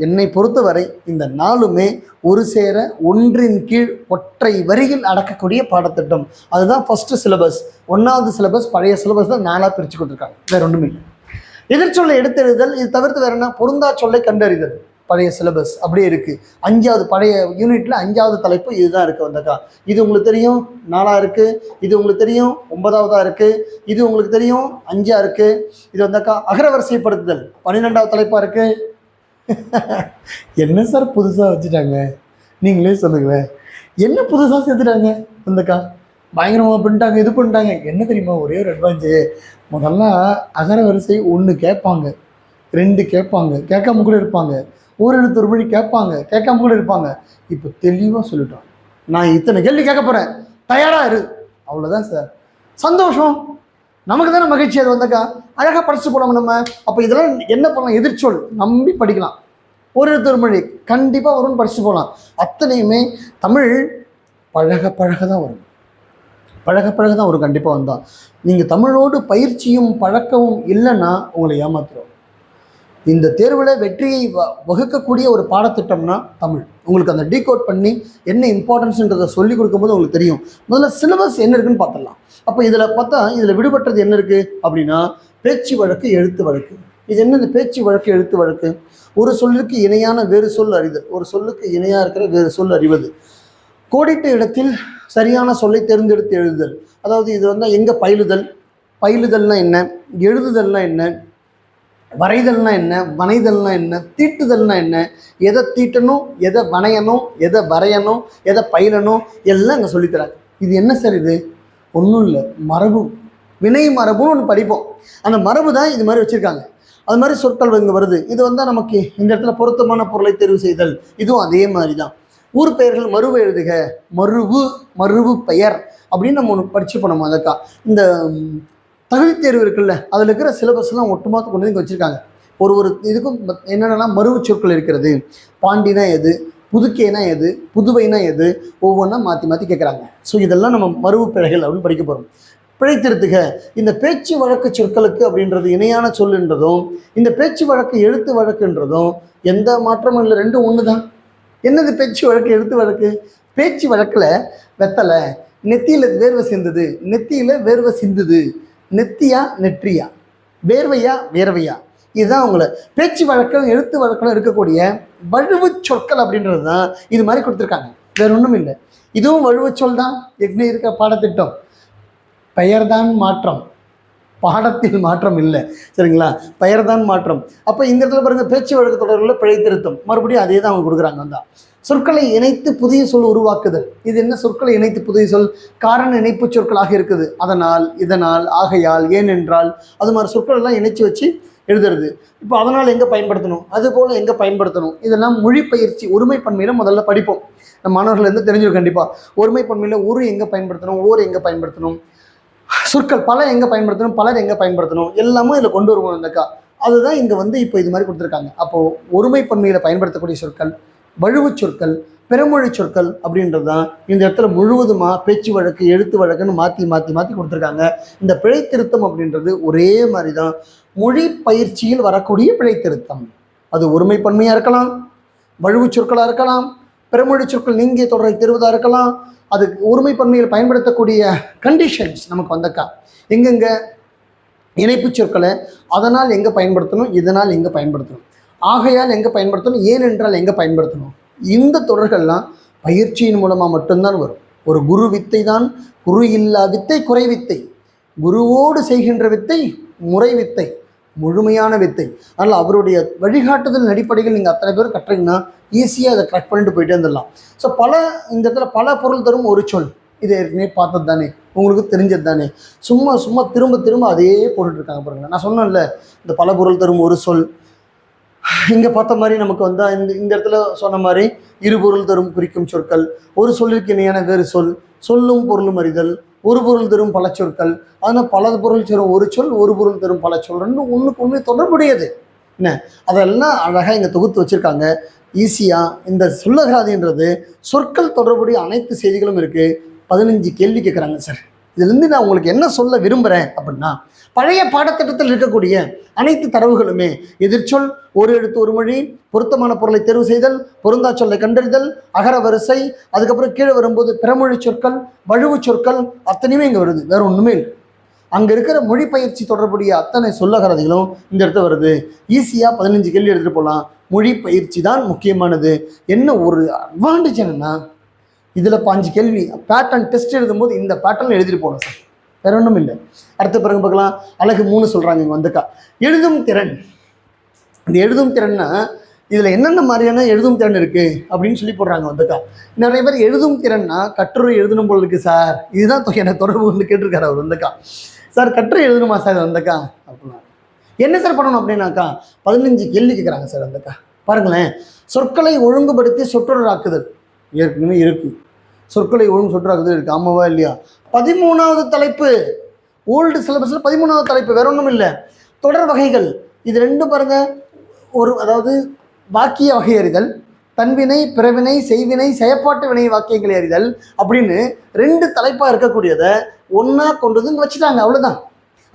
என்னை பொறுத்தவரை இந்த நாலுமே ஒரு சேர ஒன்றின் கீழ் ஒற்றை வரியில் அடக்கக்கூடிய பாடத்திட்டம். அதுதான் ஃபர்ஸ்ட் சிலபஸ். 1வது சிலபஸ் பழைய சிலபஸ் தான் 4ஆக பிரித்து கொடுத்துருக்காங்க. வேற ஒன்றுமே இல்லை. எதிர்ச்சொல்லை எடுத்தெழுதல், இது தவிர்த்து வேற என்ன, பொருந்தா சொல்லை கண்டறிதல் பழைய சிலபஸ் அப்படியே இருக்குது. 5வது பழைய யூனிட்டில் 5வது தலைப்பு இதுதான் இருக்குது வந்தக்கா. இது உங்களுக்கு தெரியும் 4ஆக இருக்குது, இது உங்களுக்கு தெரியும் 9வதாக இருக்குது, இது உங்களுக்கு தெரியும் 5ஆக இருக்குது. இது வந்தக்கா அகரவரிசைப்படுத்துதல் 12வது தலைப்பாக இருக்குது. என்ன சார் புதுசாக வச்சுட்டாங்க, நீங்களே சொல்லுங்களேன். என்ன புதுசாக சேர்த்துட்டாங்க வந்தக்கா? பயங்கரமாக பண்ணிட்டாங்க, இது பண்ணிட்டாங்க. என்ன தெரியுமா ஒரே ஒரு அட்வான்ஸு, முதல்ல அகரவரிசை 1 கேட்பாங்க, 2 கேட்பாங்க, கேட்காம கூட இருப்பாங்க, ஒரு எழுத்து ஒரு மொழி கேட்பாங்க, கேட்காம கூட இருப்பாங்க. இப்போ தெளிவாக சொல்லிட்டோம், நான் இத்தனை கேள்வி கேட்க போகிறேன், தயாராக இரு. அவ்வளோதான் சார். சந்தோஷம், நமக்கு தானே மகிழ்ச்சி. அது வந்தாக்கா அழகாக படிச்சு போகலாம் நம்ம. அப்போ இதெல்லாம் என்ன பண்ணலாம், எதிர்ச்சொல் நம்பி படிக்கலாம், ஒரு எழுத்து ஒரு மொழி கண்டிப்பாக வரும்னு படிச்சுட்டு போகலாம். அத்தனையுமே தமிழ் பழக பழக தான் வரும், பழக பழக தான் வரும். கண்டிப்பாக வந்தால் நீங்கள் தமிழோடு பயிற்சியும் பழக்கமும் இல்லைன்னா உங்களை ஏமாத்துறோம். இந்த தேர்வில் வெற்றியை வகுக்கக்கூடிய ஒரு பாடத்திட்டம்னா தமிழ். உங்களுக்கு அந்த டீகோட் பண்ணி என்ன இம்பார்ட்டன்ஸ்ன்றதை சொல்லி கொடுக்கும்போது உங்களுக்கு தெரியும். முதல்ல சிலபஸ் என்ன இருக்குன்னு பார்த்துடலாம். அப்போ இதில் பார்த்தா இதில் விடுபட்டது என்ன இருக்குது அப்படின்னா பேச்சு வழக்கு, எழுத்து வழக்கு. இது என்ன இந்த பேச்சு வழக்கு, எழுத்து வழக்கு? ஒரு சொல்லுக்கு இணையான வேறு சொல் அறிதல், ஒரு சொல்லுக்கு இணையாக இருக்கிற வேறு சொல் அறிவது, கோடிட்ட இடத்தில் சரியான சொல்லை தேர்ந்தெடுத்து எழுதுதல். அதாவது இது வந்து எங்கே பயிலுதல், பயிலுதல்னா என்ன, எழுதுதல்னா என்ன, வரைதல்னா என்ன, வனைதல்னா என்ன, தீட்டுதல்னா என்ன, எதை தீட்டணும், எதை வனையணும், எதை வரையணும், எதை பயிலணும், எல்லாம் இங்கே சொல்லித்தராங்க. இது என்ன சார்? இது ஒன்றும் இல்லை, மரபு, வினை மரபுன்னு ஒன்று படிப்போம். அந்த மரபு தான் இது மாதிரி வச்சுருக்காங்க. அது மாதிரி சொற்கள் இங்கே வருது. இது வந்தால் நமக்கு இந்த இடத்துல பொருத்தமான பொருளை தேர்வு செய்தல், இதுவும் அதே மாதிரி தான். ஊர் பெயர்கள் மருவு எழுதுக, மருவு பெயர் அப்படின்னு நம்ம ஒன்று படிச்சு போனோம். அதுக்கா இந்த தகுதி தேர்வு இருக்குல்ல, அதில் இருக்கிற சிலபஸ்லாம் ஒட்டுமொத்த கொண்டு வந்து வச்சுருக்காங்க. ஒரு இதுக்கும் என்னென்னா மருவு சொற்கள் இருக்கிறது. பாண்டினா எது, புதுக்கேனா எது, புதுவைனா எது, ஒவ்வொன்றா மாற்றி மாற்றி கேட்குறாங்க. ஸோ இதெல்லாம் நம்ம மருவு பிழைகள் அப்படின்னு படிக்க போகிறோம். பிழைத்திருத்துக, இந்த பேச்சு வழக்கு சொற்களுக்கு அப்படின்றது இணையான சொல்லுன்றதும் இந்த பேச்சு வழக்கு எழுத்து வழக்குன்றதும் எந்த மாற்றமும் இல்லை, ரெண்டும் ஒன்று தான். என்னது பேச்சு வழக்கு, எழுத்து வழக்கு? பேச்சு வழக்கில் வெத்தலை, நெத்தியில் வேர்வை சிந்துது, நெத்தியில் வேர்வை சிந்துது, நெத்தியா நெற்றியா, வேர்வையா வேர்வையா, இதுதான் உங்களை பேச்சு வழக்கம் எழுத்து வழக்கில் இருக்கக்கூடிய வழுவு சொற்கள் அப்படின்றது தான் இது மாதிரி கொடுத்துருக்காங்க. வேற ஒன்றும் இல்லை. இதுவும் வழுவு சொல் தான். எப்படி இருக்க பாடத்திட்டம், பெயர்தான் மாற்றம், பாடத்தில் மாற்றம் இல்லை. சரிங்களா, பெயர்தான் மாற்றம். அப்போ இந்த இடத்துல பாருங்கள், பேச்சு வழக்கு தொடர்களில் பிழை திருத்தம், மறுபடியும் அதே தான் அவங்க கொடுக்குறாங்க. வந்தால் சொற்களை இணைத்து புதிய சொல் உருவாக்குதல். இது என்ன, சொற்களை இணைத்து புதிய சொல், காரண இணைப்பு சொற்களாக இருக்குது. அதனால், இதனால், ஆகையால், ஏனென்றால், அது மாதிரி சொற்கள் எல்லாம் இணைச்சி வச்சு எழுதுறது. இப்போ அதனால் எங்கே பயன்படுத்தணும், அதுபோல் எங்கே பயன்படுத்தணும், இதெல்லாம் மொழி பயிற்சி ஒருமை பன்மையில் முதல்ல படிப்போம். நம்ம மாணவர்கள் இருந்து தெரிஞ்சிடும் கண்டிப்பாக. ஒருமை பன்மையில் ஒரு எங்கே பயன்படுத்தணும், ஓர் எங்கே பயன்படுத்தணும், சொற்கள் பல எங்கே பயன்படுத்தணும், பலர் எங்கே பயன்படுத்தணும், எல்லாமே இதில் கொண்டு வருவோம். இந்தக்கா அதுதான் இங்கே வந்து இப்போ இது மாதிரி கொடுத்துருக்காங்க. அப்போது ஒருமை பன்மையில் பயன்படுத்தக்கூடிய சொற்கள், வழுவு சொற்கள், பிறமொழி சொற்கள் அப்படின்றது தான் இந்த இடத்துல முழுவதுமாக பேச்சு வழக்கு எழுத்து வழக்குன்னு மாற்றி மாற்றி மாற்றி கொடுத்துருக்காங்க. இந்த பிழை திருத்தம் அப்படின்றது ஒரே மாதிரி தான் மொழி பயிற்சியில் வரக்கூடிய பிழை திருத்தம். அது ஒருமை பன்மையாக இருக்கலாம், வழுவு சொற்களாக இருக்கலாம், பிறமொழி சொற்கள் நீங்கிய தொடரை தருவதாக இருக்கலாம். அது ஒருமை பன்மையில் பயன்படுத்தக்கூடிய கண்டிஷன்ஸ் நமக்கு வந்தக்கா எங்கெங்கே இணைப்பு சொற்களை அதனால் எங்கே பயன்படுத்தணும், இதனால் எங்கே பயன்படுத்தணும், ஆகையால் எங்கே பயன்படுத்தணும், ஏனென்றால் எங்கே பயன்படுத்தணும், இந்த தொடர்கள்லாம் பயிற்சியின் மூலமாக மட்டும்தான் வரும். ஒரு குரு வித்தை தான், குரு இல்லா வித்தை குறை வித்தை, குருவோடு செய்கின்ற வித்தை முறை வித்தை, முழுமையான வித்தை. அதனால் அவருடைய வழிகாட்டுதல் அடிப்படையில் நீங்கள் அத்தனை பேர் கட்டுறீங்கன்னா ஈஸியாக அதை கட் பண்ணிட்டு போயிட்டே வந்துடலாம். ஸோ இந்த இடத்துல பல பொருள் தரும் ஒரு சொல், இது ஏற்கனவே பார்த்தது தானே, உங்களுக்கு தெரிஞ்சது தானே. சும்மா திரும்ப திரும்ப அதே போட்டுட்ருக்காங்க பாருங்க. நான் சொன்னேன்ல, இந்த பல பொருள் தரும் ஒரு சொல், இங்கே பார்த்த மாதிரி நமக்கு வந்து இந்த இடத்துல சொன்ன மாதிரி இருபொருள் தரும் குறிக்கும் சொற்கள், ஒரு சொல்லிற்கு இணையான வேறு சொல், சொல்லும் பொருளும் அறிதல், ஒரு பொருள் தரும் பல சொற்கள், அதனால் பல பொருள் தரும் ஒரு சொல், ஒரு பொருள் தரும் பல சொல், ரெண்டும் ஒன்றுக்கு ஒன்று தொடர்புடையது என்ன. அதெல்லாம் அழகாக இங்கே தொகுத்து வச்சுருக்காங்க. ஈஸியாக இந்த சொல்லகராதின்றது சொற்கள் தொடர்புடைய அனைத்து செய்திகளும் இருக்குது. 15 கேள்வி கேட்குறாங்க சார். இதுலேருந்து நான் உங்களுக்கு என்ன சொல்ல விரும்புகிறேன் அப்படின்னா, பழைய பாடத்திட்டத்தில் இருக்கக்கூடிய அனைத்து தரவுகளுமே எதிர்ச்சொல், ஒரு எழுத்து ஒரு மொழி, பொருத்தமான பொருளை தேர்வு செய்தல், பொருந்தா சொல்லை கண்டறிதல், அகர வரிசை, அதுக்கப்புறம் கீழே வரும்போது பிறமொழி சொற்கள், வழுவு சொற்கள் அத்தனையுமே இங்கே வருது. வேறு ஒன்றுமே இல்லை. அங்கே இருக்கிற மொழி பயிற்சி தொடர்புடைய அத்தனை சொல்லகராதிகளும் இந்த இடத்துல வருது. ஈஸியாக 15 கேள்வி எடுத்துகிட்டு போகலாம். மொழி பயிற்சி தான் முக்கியமானது. என்ன ஒரு அட்வான்டேஜ் என்னென்னா, இதில் 5 கேள்வி பேட்டர்ன் டெஸ்ட் எழுதும்போது இந்த பேட்டர்ன் எழுதிட்டு போகணும் சார், வேற ஒன்றும் இல்லை. அடுத்த பிறகு பார்க்கலாம். அழகு 3 சொல்கிறாங்க இங்கே வந்துக்கா. எழுதும் திறன். இந்த எழுதும் திறன்னா இதில் என்னென்ன மாதிரியான எழுதும் திறன் இருக்குது அப்படின்னு சொல்லி போடுறாங்க வந்துக்கா. நிறைய பேர் எழுதும் திறன்னா கட்டுரை எழுதணும் போல இருக்குது சார், இதுதான் எனக்கு தொடர்பு வந்து கேட்டிருக்காரு அவர் வந்துக்கா. சார் கட்டுரை எழுதணுமா சார் வந்துக்கா அப்படின்னா என்ன சார் பண்ணணும் அப்படின்னாக்கா 15 கேள்வி கேட்குறாங்க சார் வந்துக்கா. பாருங்களேன், சொற்களை ஒழுங்குபடுத்தி சொற்றொடராக்குதல் ஏற்கனவே இருக்குது. சொற்களை ஒழுங்கு சொற்றொடராக்குதல் இருக்குது, ஆமாவா இல்லையா? 13வது தலைப்பு ஓல்டு சிலபஸில் 13வது தலைப்பு, வேற ஒன்றும் இல்லை. தொடர் வகைகள் இது ரெண்டும் பாருங்கள். அதாவது வாக்கிய வகை அறிதல், தன்வினை பிறவினை செய்வினை செயற்பாட்டு வினை வாக்கியங்களை அறிதல் அப்படின்னு 2 தலைப்பாக இருக்கக்கூடியதை ஒன்றா கொண்டு வந்து இங்கே வச்சுட்டாங்க, அவ்வளோதான்.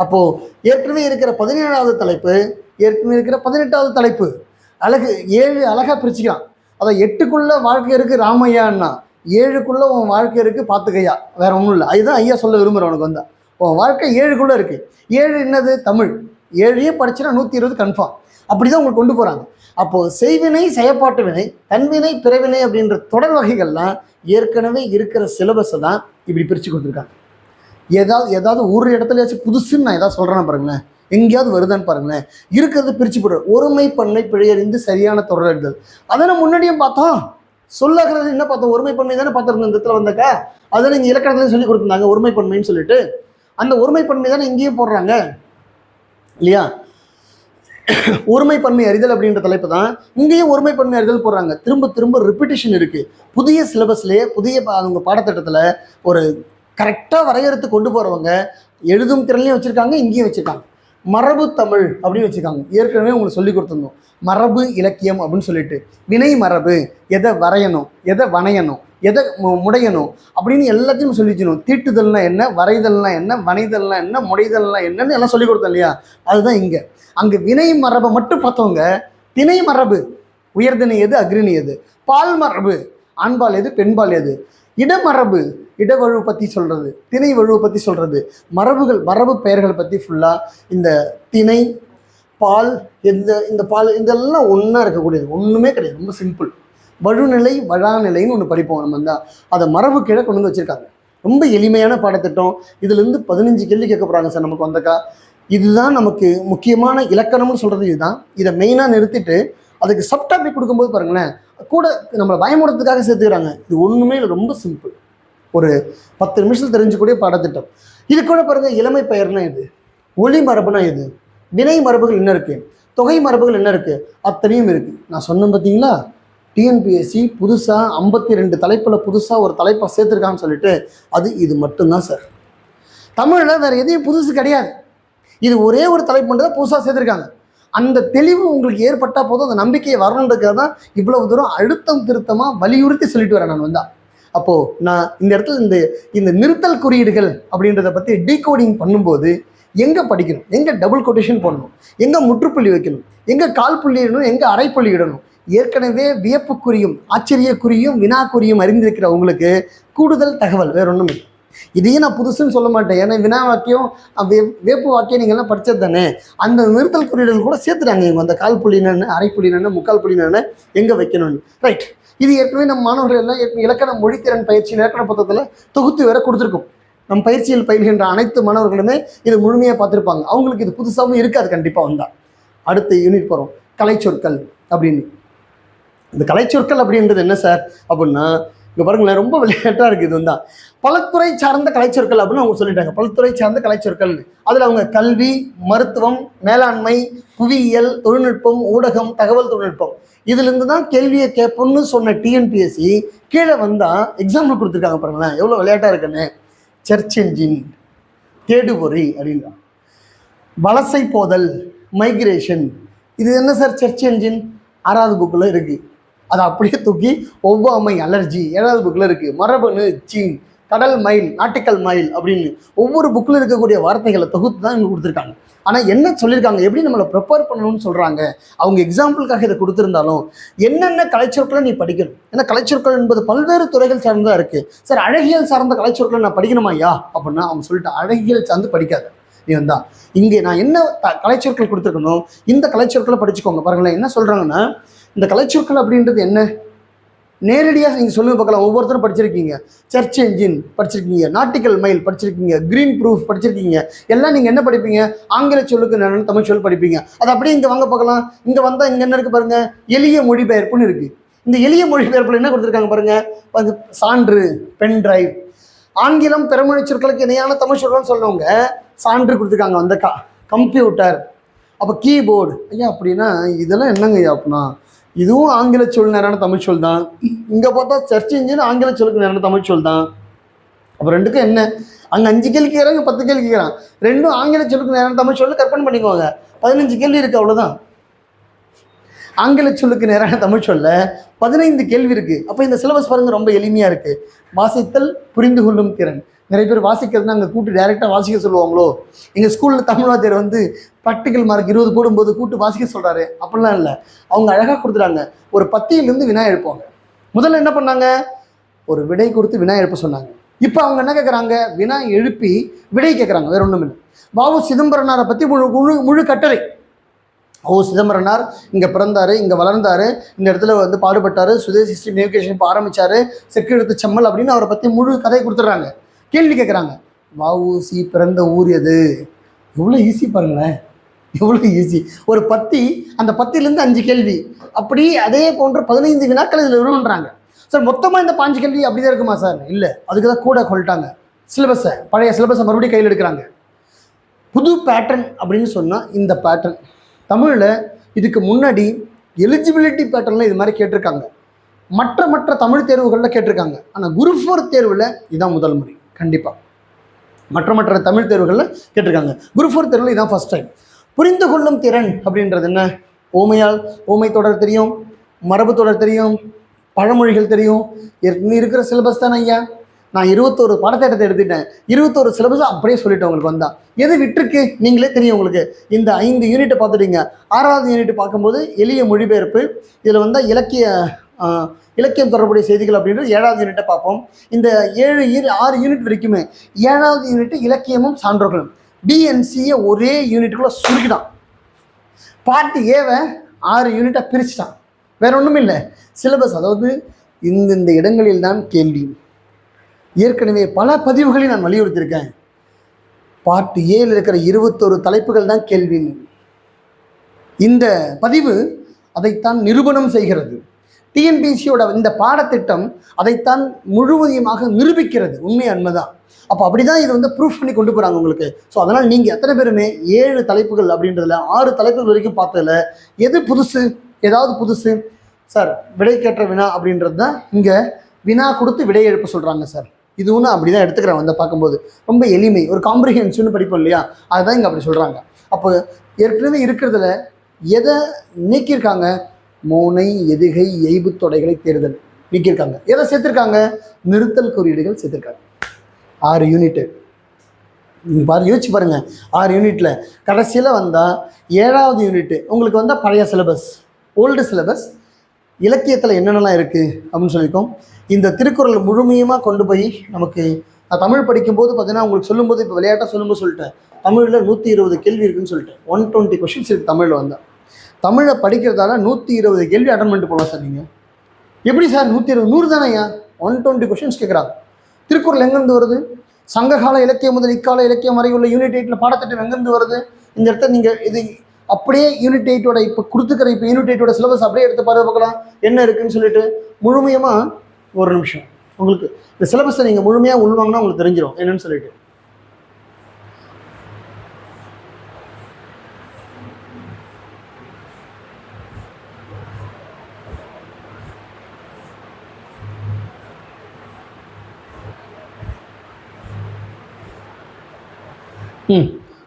அப்போது ஏற்கனவே இருக்கிற 17வது தலைப்பு, ஏற்கனவே இருக்கிற 18வது தலைப்பு, அழகு 7 அழகாக பிரிச்சுக்கலாம். அதை 8க்குள்ளே வாழ்க்கை இருக்குது ராமையான்னா, 7க்குள்ளே உன் வாழ்க்கை இருக்குது பார்த்துக்கையா, வேற ஒன்றும் இல்லை. அதுதான் ஐயா சொல்ல விரும்புகிறேன். உனக்கு வந்தால் உன் வாழ்க்கை 7க்குள்ளே இருக்குது. 7 என்னது? தமிழ். 7 படிச்சுன்னா 120 கன்ஃபார்ம். அப்படி தான் உங்களுக்கு கொண்டு போகிறாங்க. அப்போது செய்வினை செயற்பாட்டு வினை தன்வினை பிறவினை அப்படின்ற தொடர் வகைகள்லாம் ஏற்கனவே இருக்கிற சிலபஸை தான் இப்படி பிரித்து கொடுத்துருக்காங்க. ஏதாவது ஒரு இடத்துலயாச்சும் புதுசுன்னு நான் ஏதாவது சொல்கிறேன்னு பாருங்களேன், எங்கேயாவது வருதான்னு பாருங்களேன். இருக்கிறது பிரித்து போடுற ஒருமை பன்மை பிழையறிந்து சரியான தொடர் எழுதல், அதை நம்ம முன்னாடியும் பார்த்தோம். சொல்லகிறது என்ன பார்த்தோம்? ஒருமை பன்மை தானே பார்த்துருந்தோம் இந்த இடத்துல வந்தாக்கா. அதை நீங்கள் இலக்கணத்துலேயும் சொல்லி கொடுத்துருந்தாங்க ஒருமை பன்மைன்னு சொல்லிட்டு. அந்த ஒருமை பன்மை தானே இங்கேயும் போடுறாங்க இல்லையா? ஒருமைப்பன்மை அறிதல் அப்படின்ற தலைப்பு தான் இங்கேயும் ஒருமைப்பன்மை அறிதல் போடுறாங்க. திரும்ப திரும்ப ரிப்பீட்டேஷன் இருக்குது. புதிய சிலபஸ்லேயே புதிய அவங்க பாடத்திட்டத்தில் ஒரு கரெக்டாக வரையறுத்து கொண்டு போகிறவங்க எழுதும் திறன்லையும் வச்சுருக்காங்க, இங்கேயும் வச்சுருக்காங்க. மரபு தமிழ் அப்படின்னு வச்சுருக்காங்க. ஏற்கனவே உங்களுக்கு சொல்லி கொடுத்துருந்தோம் மரபு இலக்கியம் அப்படின்னு சொல்லிட்டு. வினை மரபு, எதை வரையணும், எதை வணையணும், எதை முடையணும் அப்படின்னு எல்லாத்தையும் சொல்லி வச்சுக்கணும். தீட்டுதல்னா என்ன, வரைதல்னா என்ன, வணைதல்னா என்ன, முடைதல்னா என்னன்னு எல்லாம் சொல்லி கொடுத்தோம் இல்லையா? அதுதான் இங்கே. அங்கே வினை மரபை மட்டும் பார்த்தவங்க திணை மரபு, உயர்திணை எது, அக்ரிணி எது, பால் மரபு, ஆண்பால் எது, பெண்பால் எது, இடமரபு, இடவழுவு பற்றி சொல்கிறது, திணை வழுவு பற்றி சொல்கிறது, மரபுகள் மரபு பெயர்கள் பற்றி ஃபுல்லாக இந்த திணை பால் இந்த பால் இதெல்லாம் ஒன்றா இருக்கக்கூடியது, ஒன்றுமே கிடையாது. ரொம்ப சிம்பிள். வழுநிலை வழாநிலைன்னு ஒன்று படிப்போம் நம்ம தான், அதை மரபு கீழே கொண்டு வந்து வச்சுருக்காங்க. ரொம்ப எளிமையான பாடத்திட்டம். இதுலேருந்து 15 கேள்வி கேட்க போகிறாங்க சார் நமக்கு வந்தக்கா. இதுதான் நமக்கு முக்கியமான இலக்கணம்னு சொல்கிறது இதுதான். இதை மெயினாக நிறுத்திட்டு அதுக்கு சப்டாபிக் கொடுக்கும்போது பாருங்களேன், கூட நம்மளை பயமுறத்துக்காக சேர்த்துக்கிறாங்க. இது ஒன்றுமே இல்லை, ரொம்ப சிம்பிள். ஒரு 10 நிமிஷத்தில் தெரிஞ்சுக்கூடிய பாடத்திட்டம். இது கூட பாருங்கள், இளமை பெயர்னா இது, ஒளி மரபுனா இது, வினை மரபுகள் என்ன இருக்குது, தொகை மரபுகள் என்ன இருக்குது, அத்தனையும் இருக்குது. நான் சொன்னேன் பார்த்தீங்களா, டிஎன்பிஎஸ்சி புதுசாக 52 தலைப்பில் புதுசாக ஒரு தலைப்பை சேர்த்துருக்கான்னு சொல்லிட்டு, அது இது மட்டும்தான் சார். தமிழில் வேறு எதையும் புதுசு கிடையாது. இது ஒரே ஒரு தலைப்பு மட்டும் தான் புதுசாக சேர்த்துருக்காங்க. அந்த தெளிவு உங்களுக்கு ஏற்பட்டால் போதும், அந்த நம்பிக்கையை வரணுன்றதுக்காக தான் இவ்வளவு தூரம் அழுத்தம் திருத்தமாக வலியுறுத்தி சொல்லிட்டு வரேன் நான் வந்தால். அப்போது நான் இந்த இடத்துல இந்த நிறுத்தல் குறியீடுகள் அப்படின்றத பற்றி டீகோடிங் பண்ணும்போது எங்கே படிக்கணும், எங்கே டபுள் கொட்டேஷன் போடணும், எங்கே முற்றுப்புள்ளி வைக்கணும், எங்கே கால் புள்ளி இடணும், எங்கே அரைப்புள்ளி இடணும், ஏற்கனவே வியப்புக்குறியும் ஆச்சரியக்குறியும் வினாக்குறியும் அறிந்திருக்கிற உங்களுக்கு கூடுதல் தகவல் வேற ஒன்றும் இல்லை. இதையும் நான் புதுசுன்னு சொல்ல மாட்டேன். ஏன்னா வினா வாக்கியம் வேப்பு வாக்கியம் நீங்கள்லாம் படித்தது தானே. அந்த நிறுத்தல் குறியீடுகள் கூட சேர்த்துட்டாங்க இவங்க. அந்த கால் புள்ளினு அரைப்புள்ளினு முக்கால் புள்ளினு எங்கே வைக்கணும்னு. ரைட். இது ஏற்கனவே நம்ம மாணவர்கள் எல்லாம் இலக்கண மொழித்திறன் பயிற்சி இலக்கண புத்தகத்தில் தொகுத்து வேற கொடுத்துருக்கோம். நம் பயிற்சியில் பயில்கின்ற அனைத்து மாணவர்களுமே இது முழுமையாக பார்த்துருப்பாங்க. அவங்களுக்கு இது புதுசாகவும் இருக்காது கண்டிப்பாக வந்தால். அடுத்த யூனிட் போகிறோம், கலைச்சொற்கள் அப்படின்னு. இந்த கலைச்சொற்கள் அப்படின்றது என்ன சார் அப்படின்னா, இங்கே பாருங்களேன், ரொம்ப விளையாட்டாக இருக்குது. இது தான் பலத்துறை சார்ந்த கலைச்சொற்கள் அப்படின்னு அவங்க சொல்லிட்டாங்க. பலத்துறை சார்ந்த கலைச்சொற்கள், அதில் அவங்க கல்வி, மருத்துவம், மேலாண்மை, புவியியல், தொழில்நுட்பம், ஊடகம், தகவல் தொழில்நுட்பம், இதுலேருந்து தான் கேள்வியை கேட்போம்னு சொன்ன டிஎன்பிஎஸ்சி கீழே வந்தால் எக்ஸாம்பிள் கொடுத்துருக்காங்க. பாருங்களேன் எவ்வளோ விளையாட்டாக இருக்குன்னு. சர்ச் என்ஜின், தேடுபொறி அப்படின்னா, வலசை போதல், மைக்ரேஷன். இது என்ன சார் சர்ச் என்ஜின்? 6வது புக்கில் இருக்குது. அதை அப்படியே தூக்கி ஒவ்வாமை, அலர்ஜி 7வது புக்கில் இருக்குது. மரபணு, சீன், கடல் மைல், நாட்டிக்கல் மைல் அப்படின்னு ஒவ்வொரு புக்கில் இருக்கக்கூடிய வார்த்தைகளை தொகுத்து தான் இங்கே கொடுத்துருக்காங்க. ஆனால் என்ன சொல்லியிருக்காங்க, எப்படி நம்மளை ப்ரிப்பேர் பண்ணணும்னு சொல்கிறாங்க. அவங்க எக்ஸாம்பிளுக்காக இதை கொடுத்துருந்தாலும் என்னென்ன கலைச்சொற்களை நீ படிக்கணும். ஏன்னா கலைச்சொற்கள் என்பது பல்வேறு துறைகள் சார்ந்ததாக இருக்குது. சார் அழகியல் சார்ந்த கலைச்சொற்களை நான் படிக்கணுமா ஐயா அப்படின்னா அவங்க சொல்லிட்டு அழகியல் சார்ந்து படிக்காத நீ வந்தா. இங்கே நான் என்ன கலைச்சொற்கள் கொடுத்துருக்கணும், இந்த கலைச்சொற்களை படிச்சுக்கோங்க. பாருங்களேன் என்ன சொல்கிறாங்கன்னா, இந்த கலைச்சொற்கள் அப்படின்றது என்ன நேரடியாக நீங்கள் சொல்லுங்க பார்க்கலாம். ஒவ்வொருத்தரும் படிச்சிருக்கீங்க. சர்ச் என்ஜின் படிச்சிருக்கீங்க, நாட்டிக்கல் மைல் படிச்சிருக்கீங்க, கிரீன் ப்ரூஃப் படிச்சிருக்கீங்க. எல்லாம் நீங்கள் என்ன படிப்பீங்க? ஆங்கில சொல்லுக்கு நான் தமிழ் சொல் படிப்பீங்க. அது அப்படியே இங்கே வாங்க பார்க்கலாம். இங்கே வந்தால் இங்கே என்ன இருக்குது பாருங்கள், எளிய மொழிபெயர்ப்புன்னு இருக்குது. இந்த எளிய மொழிபெயர்ப்பில் என்ன கொடுத்துருக்காங்க பாருங்கள், சான்று, பென் டிரைவ். ஆங்கிலம் பிறமொழி சொற்களுக்கு இணையான தமிழ் சொற்கள்னு சொல்லுவங்க சான்று கொடுத்துருக்காங்க. அந்த கம்ப்யூட்டர், அப்போ கீபோர்டு. ஐயா அப்படின்னா இதெல்லாம் என்னங்க ஐயா அப்படின்னா இதுவும் ஆங்கில சொல் நேரான தமிழ் சொல் தான். இங்கே பார்த்தா சர்ச் இன்ஜின் ஆங்கில சொல்லுக்கு நேரான தமிழ் சொல் தான். அப்போ ரெண்டுக்கும் என்ன, அங்கே 5 கேள்வி கேட்குறாங்க, 10 கேள்வி கேட்குறான். ரெண்டும் ஆங்கில சொல்லுக்கு நேரான தமிழ் சொல்லு கற்பனை பண்ணிக்கோங்க. 15 கேள்வி இருக்குது, அவ்வளோதான். ஆங்கில சொல்லுக்கு நேரான தமிழ் சொல்ல 15 கேள்வி இருக்குது. அப்போ இந்த சிலபஸ் பாருங்கள் ரொம்ப எளிமையாக இருக்குது. வாசித்தல், புரிந்து கொள்ளும் திறன். நிறைய பேர் வாசிக்கிறதுனா அங்கே கூட்டு டைரெக்டாக வாசிக்க சொல்லுவாங்களோ. எங்கள் ஸ்கூலில் தமிழ் வாத்தியார் வந்து ப்ராக்டிக்கல் மார்க் 20 போடும்போது கூட்டு வாசிக்க சொல்கிறாரு. அப்படிலாம் இல்லை, அவங்க அழகாக கொடுத்துறாங்க. ஒரு பத்தியிலேருந்து வினா எழுப்புவாங்க. முதல்ல என்ன பண்ணாங்க, ஒரு விடை கொடுத்து வினா எழுப்ப சொன்னாங்க. இப்போ அவங்க என்ன கேட்குறாங்க, வினா எழுப்பி விடை கேட்குறாங்க. வேற ஒன்றும் இல்லை. வ.உ. சிதம்பரனாரை பற்றி முழு கட்டுரை. ஓ சிதம்பரனார் இங்கே பிறந்தார், இங்கே வளர்ந்தார், இந்த இடத்துல வந்து பாடுபட்டார், சுதேசி ஸ்ரீ நேவிகேஷன் இப்போ ஆரம்பித்தார், செக்கெழுத்து செம்மல் அப்படின்னு அவரை பற்றி முழு கதையை கொடுத்துட்றாங்க. கேள்வி கேட்குறாங்க, வ.உ.சி பிறந்த ஊர் எது? எவ்வளோ ஈஸி பாருங்களேன், எவ்வளோ ஈஸி. ஒரு பத்தி, அந்த பத்திலேருந்து 5 கேள்வி, அப்படி அதே போன்ற 15 வினாக்கள் இதில் வரும்ன்றாங்க. சார் மொத்தமாக இந்த 5 கேள்வி அப்படி தான் இருக்குமா சார்? இல்லை, அதுக்கு தான் கூட கொள்ளிட்டாங்க சிலபஸை. பழைய சிலபஸை மறுபடியும் கையில் எடுக்கிறாங்க. புது பேட்டர்ன் அப்படின்னு சொன்னால் இந்த பேட்டர்ன் தமிழில் இதுக்கு முன்னாடி எலிஜிபிலிட்டி பேட்டர்னில் இது மாதிரி கேட்டிருக்காங்க. மற்ற தமிழ் தேர்வுகளில் கேட்டிருக்காங்க. ஆனால் குரூப் 4 தேர்வில் இதுதான் முதல் முறை. கண்டிப்பாக மற்ற தமிழ் தேர்வுகளில் கேட்டிருக்காங்க. குரூப் 4 தேர்வில் இதுதான் ஃபஸ்ட் டைம். புரிந்து கொள்ளும் திறன் அப்படின்றது என்ன? ஓமை தொடர் தெரியும், மரபு தொடர் தெரியும், பழமொழிகள் தெரியும். இருக்கிற சிலபஸ் தானே ஐயா. நான் 21 பாடத்திட்டத்தை எடுத்துட்டேன். 21 சிலபஸ் அப்படியே சொல்லிட்டேன். உங்களுக்கு வந்தால் எது விட்டுருக்கு நீங்களே தெரியும். உங்களுக்கு இந்த 5 யூனிட்டை பார்த்துட்டீங்க. 6வது யூனிட் பார்க்கும்போது எளிய மொழிபெயர்ப்பு. இதில் வந்தால் இலக்கியம் தொடர்புடைய செய்திகள் அப்படின்றது 7வது யூனிட்டை பார்ப்போம். இந்த 6 யூனிட் வரைக்குமே 7வது யூனிட் இலக்கியமும் சான்றோர்களும். பிஎன்சியை ஒரே யூனிட்டுக்குள்ளே சுருக்கிட்டான். பார்ட் ஏவை 6 யூனிட்டாக பிரிச்சுட்டான். வேற ஒன்றும் இல்லை. சிலபஸ் அதாவது இந்த இடங்களில் தான் கேள்வி. ஏற்கனவே பல பதிவுகளை நான் வலியுறுத்தியிருக்கேன். பார்ட் ஏல இருக்கிற 21 தலைப்புகள் தான் கேள்வி. இந்த பதிவு அதைத்தான் நிரூபணம் செய்கிறது. டிஎன்பிஎஸ்சியோட இந்த பாடத்திட்டம் அதைத்தான் முழுவதுமாக நிரூபிக்கிறது. உண்மை அண்மைதான். அப்போ அப்படி தான் இது வந்து ப்ரூஃப் பண்ணி கொண்டு போகிறாங்க உங்களுக்கு. ஸோ அதனால் நீங்கள் எத்தனை பேருமே 7 தலைப்புகள் அப்படின்றதுல 6 தலைப்புகள் வரைக்கும் பார்த்ததில் எது புதுசு, ஏதாவது புதுசு சார்? விடைக்கேற்ற வினா அப்படின்றது தான் இங்கே வினா கொடுத்து விடை எழுப்ப சொல்கிறாங்க சார். இது ஒன்று அப்படி தான் எடுத்துக்கிறேன். வந்து பார்க்கும்போது ரொம்ப எளிமை, ஒரு காம்ப்ரிஹென்ஷன் படிப்போம் இல்லையா, அதுதான் இங்கே அப்படி சொல்கிறாங்க. அப்போ ஏற்கனவே இருக்கிறதுல எதை நீக்கியிருக்காங்க? மோனை, எதுகை, எய்பு தொடைகளை தேர்தல் நீக்கியிருக்காங்க. எதை சேர்த்துருக்காங்க? நிறுத்தல் குறியீடுகள் சேர்த்துருக்காங்க. 6 யூனிட்டு நீங்கள் பாருங்கள், யோசிச்சு பாருங்கள். 6 யூனிட்டில் கடைசியில் வந்தால் 7வது யூனிட்டு உங்களுக்கு வந்தால் பழைய சிலபஸ், ஓல்டு சிலபஸ், இலக்கியத்தில் என்னென்னலாம் இருக்குது அப்படின்னு சொல்லியிருக்கோம். இந்த திருக்குறள் முழுமையுமாக கொண்டு போய் நமக்கு நான் தமிழ் படிக்கும்போது பார்த்தீங்கன்னா உங்களுக்கு சொல்லும்போது, இப்போ விளையாட்டாக சொல்லும்போது சொல்லிட்டேன், தமிழில் 120 கேள்வி இருக்குதுன்னு சொல்லிட்டேன். 120 கொஷின்ஸ் இருக்குது தமிழில் வந்தால். தமிழை படிக்கிறதால 120 கேள்வி அட்டன் பண்ணிட்டு போகலாம் சார். நீங்கள் எப்படி சார் 120? 100 தானே ஐயா. 120 கொஷின்ஸ் கேட்குறாங்க. திருக்குறள் எங்கேருந்து வருது? சங்ககால இலக்கியம் முதல் இக்கால இலக்கியம் வரை உள்ள யூனிட் 8 பாடத்திட்டம் எங்கேருந்து வருது? இந்த இடத்த நீங்கள் இது அப்படியே யூனிட் 8 இப்போ கொடுத்துக்கிற இப்போ யூனிட் 8 சிலபஸ் அப்படியே எடுத்து பார்க்கலாம் என்ன இருக்குதுன்னு சொல்லிட்டு முழுமையமாக. ஒரு நிமிஷம், உங்களுக்கு இந்த சிலபஸை நீங்கள் முழுமையாக உள்வாங்கினா உங்களுக்கு தெரிஞ்சிடும் என்னன்னு சொல்லிட்டு.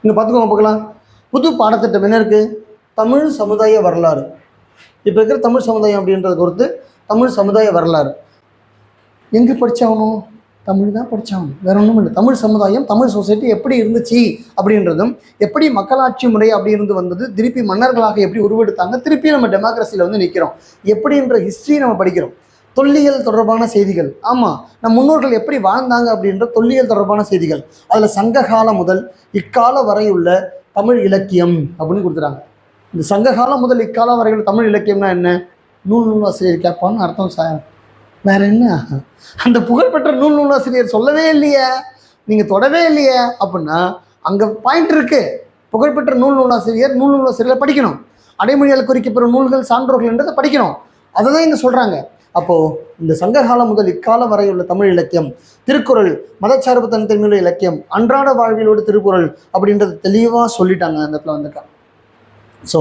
இங்கே பார்த்துக்கோங்க பார்க்கலாம். புது பாடத்திட்டம் என்ன இருக்குது? தமிழ் சமுதாய வரலாறு. இப்போ இருக்கிற தமிழ் சமுதாயம் அப்படின்றத பொறுத்து தமிழ் சமுதாய வரலாறு எங்கே படித்தாகணும்? தமிழ் தான் படித்தாகணும், வேற ஒன்றும் இல்லை. தமிழ் சமுதாயம், தமிழ் சொசைட்டி எப்படி இருந்துச்சு அப்படின்றதும், எப்படி மக்களாட்சி முறை அப்படி இருந்து வந்தது, திருப்பி மன்னர்களாக எப்படி உருவெடுத்தாங்க, திருப்பி நம்ம டெமோக்ரஸியில் வந்து நிற்கிறோம் எப்படின்ற ஹிஸ்ட்ரி நம்ம படிக்கிறோம். தொல்லியல் தொடர்பான செய்திகள், ஆமாம் நம் முன்னோர்கள் எப்படி வாழ்ந்தாங்க அப்படின்ற தொல்லியல் தொடர்பான செய்திகள். அதில் சங்ககாலம் முதல் இக்கால வரை உள்ள தமிழ் இலக்கியம் அப்படின்னு கொடுத்துறாங்க. இந்த சங்ககாலம் முதல் இக்காலம் வரையுள்ள தமிழ் இலக்கியம்னா என்ன? நூலாசிரியர் கேட்பான்னு அர்த்தம் சார். வேற என்ன? அந்த புகழ்பெற்ற நூலாசிரியர் சொல்லவே இல்லையே, நீங்கள் தொடவே இல்லையே அப்படின்னா அங்கே பாயிண்ட் இருக்கு. புகழ்பெற்ற நூலாசிரியரை படிக்கணும். அடைமொழியால் குறிக்கப்பெறும் நூல்கள் சான்றோர்கள்ன்றதை படிக்கணும். அதை தான் இங்கே சொல்கிறாங்க. அப்போது இந்த சங்ககாலம் முதல் இக்காலம் வரை உள்ள தமிழ் இலக்கியம், திருக்குறள், மதச்சார்பு தனித்தன்மையுள்ள இலக்கியம், அன்றாட வாழ்விலோடு திருக்குறள் அப்படின்றது தெளிவாக சொல்லிட்டாங்க அந்த இடத்துல வந்துக்கா. ஸோ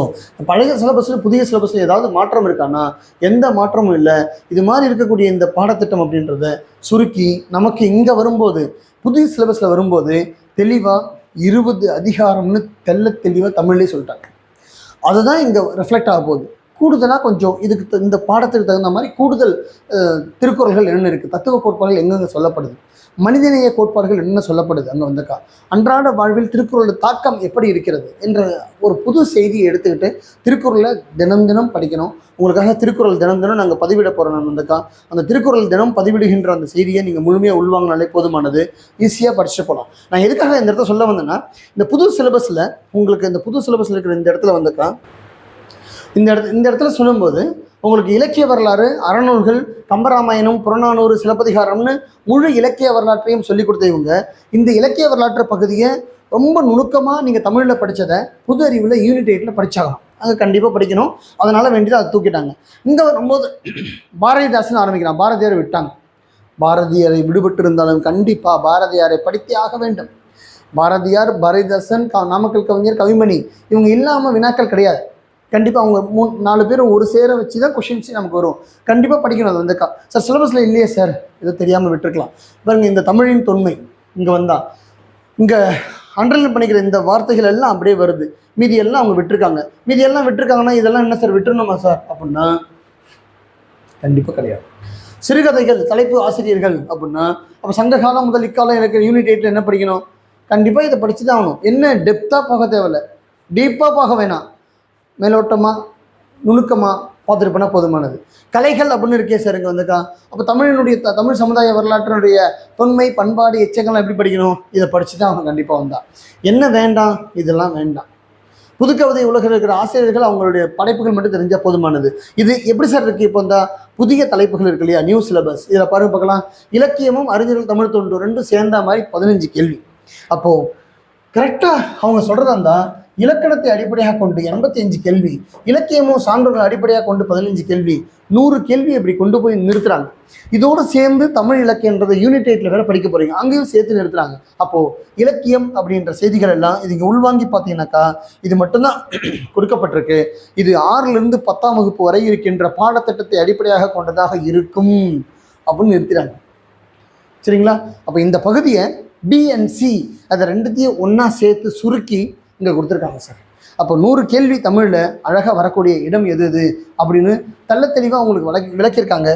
பழைய சிலபஸில் புதிய சிலபஸில் ஏதாவது மாற்றம் இருக்கான்னா எந்த மாற்றமும் இல்லை. இது மாதிரி இருக்கக்கூடிய இந்த பாடத்திட்டம் அப்படின்றத சுருக்கி நமக்கு இங்கே வரும்போது, புதிய சிலபஸில் வரும்போது தெளிவாக 20 அதிகாரம்னு தெளிவாக தமிழ்லேயே சொல்லிட்டாங்க. அதுதான் இங்கே ரெஃப்ளெக்ட் ஆக போகுது. கூடுதலாக கொஞ்சம் இதுக்கு இந்த பாடத்துக்கு தகுந்த மாதிரி கூடுதல் திருக்குறள்கள் என்னென்ன இருக்குது, தத்துவ கோட்பாடுகள் எங்கெங்கே சொல்லப்படுது, மனிதநேய கோட்பாடுகள் என்ன சொல்லப்படுது அங்கே வந்திருக்கா, அன்றாட வாழ்வில் திருக்குறளோட தாக்கம் எப்படி இருக்கிறது என்ற ஒரு புது செய்தியை எடுத்துக்கிட்டு திருக்குறளை தினம் தினம் படிக்கணும். உங்களுக்காக திருக்குறள் தினம் தினம் நாங்கள் பதிவிட போகிறோம். நான் வந்திருக்கா அந்த திருக்குறள் தினம் பதிவிடுகின்ற அந்த செய்தியை நீங்கள் முழுமையாக உள்வாங்கினாலே போதுமானது, ஈஸியாக படிச்சுட்டு போகலாம். நான் எதுக்காக இந்த இடத்துல சொல்ல வந்தேன்னா, இந்த புது சிலபஸில் உங்களுக்கு இந்த புது சிலபஸில் இருக்கிற இந்த இடத்துல வந்திருக்கா இந்த இடத்துல சொல்லும்போது உங்களுக்கு இலக்கிய வரலாறு, அறநூல்கள், கம்பராமாயணம், புறநானூறு, சிலப்பதிகாரம்னு முழு இலக்கிய வரலாற்றையும் சொல்லிக் கொடுத்த இவங்க இந்த இலக்கிய வரலாற்று பகுதியை ரொம்ப நுணுக்கமாக நீங்கள் தமிழில் படித்ததை புது அறிவில் யூனிட் 8ல் படித்தாகணும். அங்கே கண்டிப்பாக படிக்கணும். அதனால் வேண்டியது அதை தூக்கிட்டாங்க. இங்கே வரும்போது பாரதிதாசன் ஆரம்பிக்கிறான். பாரதியாரை விட்டாங்க. பாரதியாரை விடுபட்டு இருந்தாலும் கண்டிப்பாக பாரதியாரை படித்தே ஆக வேண்டும். பாரதியார், பாரதிதாசன், நாமக்கல் கவிஞர், கவிமணி இவங்க இல்லாமல் வினாக்கள் கிடையாது. கண்டிப்பாக அவங்க 3-4 பேரும் ஒரு சேர வச்சு தான் கொஷின்ஸே நமக்கு வரும். கண்டிப்பாக படிக்கணும். அது வந்துக்கா சார் சிலபஸில் இல்லையே சார், இதை தெரியாமல் விட்டுருக்கலாம். பாருங்க, இந்த தமிழின் தொன்மை இங்கே வந்தால் இங்கே அண்டர்லைன் பண்ணிக்கிற இந்த வார்த்தைகள் எல்லாம் அப்படியே வருது. மீதி எல்லாம் அவங்க விட்டுருக்காங்கன்னா இதெல்லாம் என்ன சார் விட்டுருணுமா சார் அப்படின்னா கண்டிப்பாக கிடையாது. சிறுகதைகள், தலைப்பு ஆசிரியர்கள் அப்படின்னா அப்போ சங்ககாலம் முதல் இக்காலம் எனக்கு யூனிட் 8 என்ன படிக்கணும்? கண்டிப்பாக இதை படித்து தான் ஆகணும். என்ன டெப்த்தாக பார்க்க தேவையில்லை, டீப்பாக பார்க்க வேணாம், மேலோட்டமாக நுணுக்கமாக பார்த்துட்டு போனால் போதுமானது. கலைகள் அப்படின்னு இருக்கே சார் இங்கே வந்துக்கா. அப்போ தமிழ் சமுதாய வரலாற்றினுடைய தொன்மை, பண்பாடு, எச்சங்கள்லாம் எப்படி படிக்கணும்? இதை படித்து தான் அவங்க கண்டிப்பாக வந்தா. என்ன வேண்டாம்? இதெல்லாம் வேண்டாம். புதுக்கவிதை உலகில் இருக்கிற ஆசிரியர்கள் அவங்களுடைய படைப்புகள் மட்டும் தெரிஞ்சால் போதுமானது. இது எப்படி சார் இருக்குது? இப்போ இந்த புதிய தலைப்புகள் இருக்கு இல்லையா, நியூ சிலபஸ், இதில் பாருங்க பார்க்கலாம். இலக்கியமும் அறிஞர்கள் தமிழ் தொண்டு ரெண்டும் சேர்ந்த மாதிரி 15 கேள்வி. அப்போது கரெக்டாக அவங்க சொல்கிறதா இருந்தால் இலக்கணத்தை அடிப்படையாக கொண்டு 85 கேள்வி, இலக்கியமும் சான்றோர்கள் அடிப்படையாக கொண்டு 15 கேள்வி, 100 கேள்வி இப்படி கொண்டு போய் நிறுத்துறாங்க. இதோடு சேர்ந்து தமிழ் இலக்கியன்றதை யூனிட் 8ல் வேற படிக்க போகிறீங்க, அங்கேயும் சேர்த்து நிறுத்துறாங்க. அப்போது இலக்கியம் அப்படின்ற செய்திகள் எல்லாம் இதுங்க உள்வாங்கி பார்த்தீங்கன்னாக்கா இது மட்டும்தான் கொடுக்கப்பட்டிருக்கு. இது 6லிருந்து 10ஆம் வகுப்பு வரை இருக்கின்ற பாடத்திட்டத்தை அடிப்படையாக கொண்டதாக இருக்கும் அப்படின்னு நிறுத்துறாங்க. சரிங்களா? அப்போ இந்த பகுதியை பிஎன்சி அதை ரெண்டுத்தையும் ஒன்றா சேர்த்து சுருக்கி இங்கே கொடுத்துருக்காங்க சார். அப்போ 100 கேள்வி தமிழில் அழகாக வரக்கூடிய இடம் எது அப்படின்னு தெளிவாக உங்களுக்கு விளக்கியிருக்காங்க.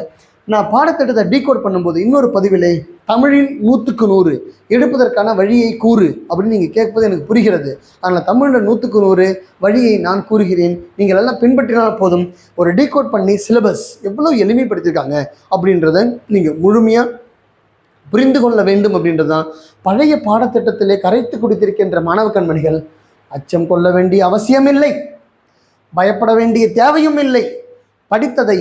நான் பாடத்திட்டத்தை டீகோட் பண்ணும்போது இன்னொரு பதிவிலே தமிழில் 100க்கு 100 எடுப்பதற்கான வழியை கூறு அப்படின்னு நீங்கள் கேட்பது எனக்கு புரிகிறது. அதனால் தமிழில் 100க்கு 100 வழியை நான் கூறுகிறேன், நீங்கள் எல்லாம் பின்பற்றினால் போதும். ஒரு டீகோட் பண்ணி சிலபஸ் எவ்வளோ எளிமைப்படுத்தியிருக்காங்க அப்படின்றத நீங்கள் முழுமையாக புரிந்து கொள்ள வேண்டும் அப்படின்றது தான். பழைய பாடத்திட்டத்திலே கரைத்து குடித்திருக்கின்ற மாணவ கண்மணிகள் அச்சம் கொள்ள வேண்டிய அவசியம் இல்லை, பயப்பட வேண்டிய தேவையும் இல்லை. படித்ததை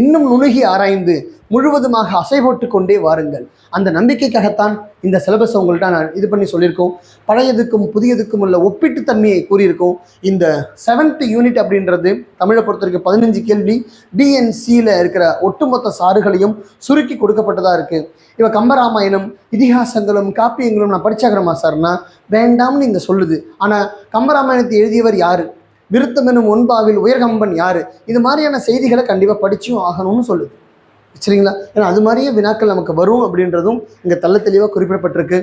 இன்னும் நுணுகி ஆராய்ந்து முழுவதுமாக அசை போட்டு கொண்டே வாருங்கள். அந்த நம்பிக்கைக்காகத்தான் இந்த சிலபஸை உங்கள்கிட்ட நான் இது பண்ணி சொல்லியிருக்கோம். பழையதுக்கும் புதியதுக்கும் உள்ள ஒப்பீட்டுத்தன்மையை கூறியிருக்கோம். இந்த 7th யூனிட் அப்படின்றது தமிழை பொறுத்த வரைக்கும் 15 கேள்வி டிஎன்சியில் இருக்கிற ஒட்டுமொத்த சாறுகளையும் சுருக்கி கொடுக்கப்பட்டதாக இருக்குது. இப்போ கம்பராமாயணம் இதிகாசங்களும் காப்பியங்களும் நான் படிச்சாகிறேமா சார்னா வேண்டாம்னு இங்கே சொல்லுது. ஆனால் கம்பராமாயணத்தை எழுதியவர் யார், விருத்தம் எனும் ஒன்பாவில் உயர்கம்பன் யார், இது மாதிரியான செய்திகளை கண்டிப்பாக படிச்சும் ஆகணும்னு சொல்லுது. சரிங்களா? ஏன்னா அது மாதிரியே வினாக்கள் நமக்கு வரும் அப்படின்றதும் இங்கே தெள்ள தெளிவாக குறிப்பிடப்பட்டிருக்கு.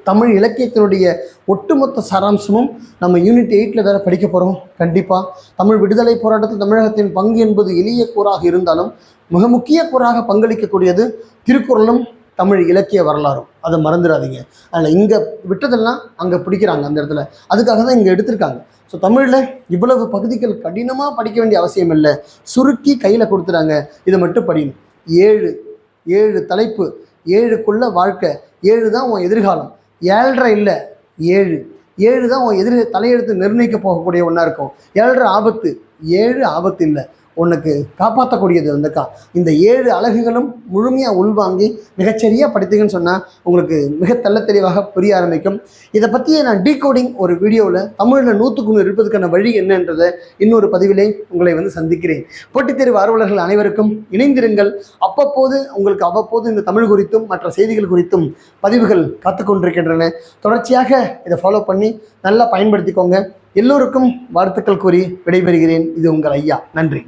தமிழ் இலக்கியத்தினுடைய ஒட்டுமொத்த சாராம்சமும் நம்ம யூனிட் 8 வேறு படிக்க போகிறோம். கண்டிப்பாக தமிழ் விடுதலை போராட்டத்தில் தமிழகத்தின் பங்கு என்பது எளிய கூறாக இருந்தாலும் மிக முக்கிய கூறாக பங்களிக்கக்கூடியது திருக்குறளும் தமிழ் இலக்கிய வரலாறும். அதை மறந்துடாதீங்க. அதில் இங்கே விட்டதெல்லாம் அங்கே பிடிக்கிறாங்க அந்த இடத்துல. அதுக்காக தான் இங்கே எடுத்திருக்காங்க. ஸோ தமிழில் இவ்வளவு பகுதிகள் கடினமாக படிக்க வேண்டிய அவசியம் இல்லை, சுருக்கி கையில் கொடுத்துறாங்க. இதை மட்டும் படிக்கணும். 7 தலைப்பு, 7க்குள்ள வாழ்க்கை, 7 தான் உன் எதிர்காலம். 7.5 இல்லை, 7 தான் உன் தலையெடுத்து நிர்ணயிக்க போகக்கூடிய ஒன்றா இருக்கும். 7 ஆபத்து, 7 ஆபத்து இல்லை, உனக்கு காப்பாற்றக்கூடியது வந்துக்கா. இந்த 7 அழகுகளும் முழுமையாக உள்வாங்கி மிகச்சரியாக படித்தீங்கன்னு சொன்னால் உங்களுக்கு மிக தெள்ள தெளிவாக புரிய ஆரம்பிக்கும். இதை பற்றியே நான் டீகோடிங் ஒரு வீடியோவில் தமிழில் 100க்கு 100 இருப்பதற்கான வழி என்னன்றதை இன்னொரு பதிவிலே உங்களை சந்திக்கிறேன். போட்டித் தேர்வு ஆர்வலர்கள் அனைவருக்கும் இணைந்திருங்கள். அவ்வப்போது இந்த தமிழ் குறித்தும் மற்ற செய்திகள் குறித்தும் பதிவுகள் காத்துக்கொண்டிருக்கின்றன. தொடர்ச்சியாக இதை ஃபாலோ பண்ணி நல்லா பயன்படுத்திக்கோங்க. எல்லோருக்கும் வாழ்த்துக்கள் கூறி விடைபெறுகிறேன். இது உங்கள் ஐயா. நன்றி.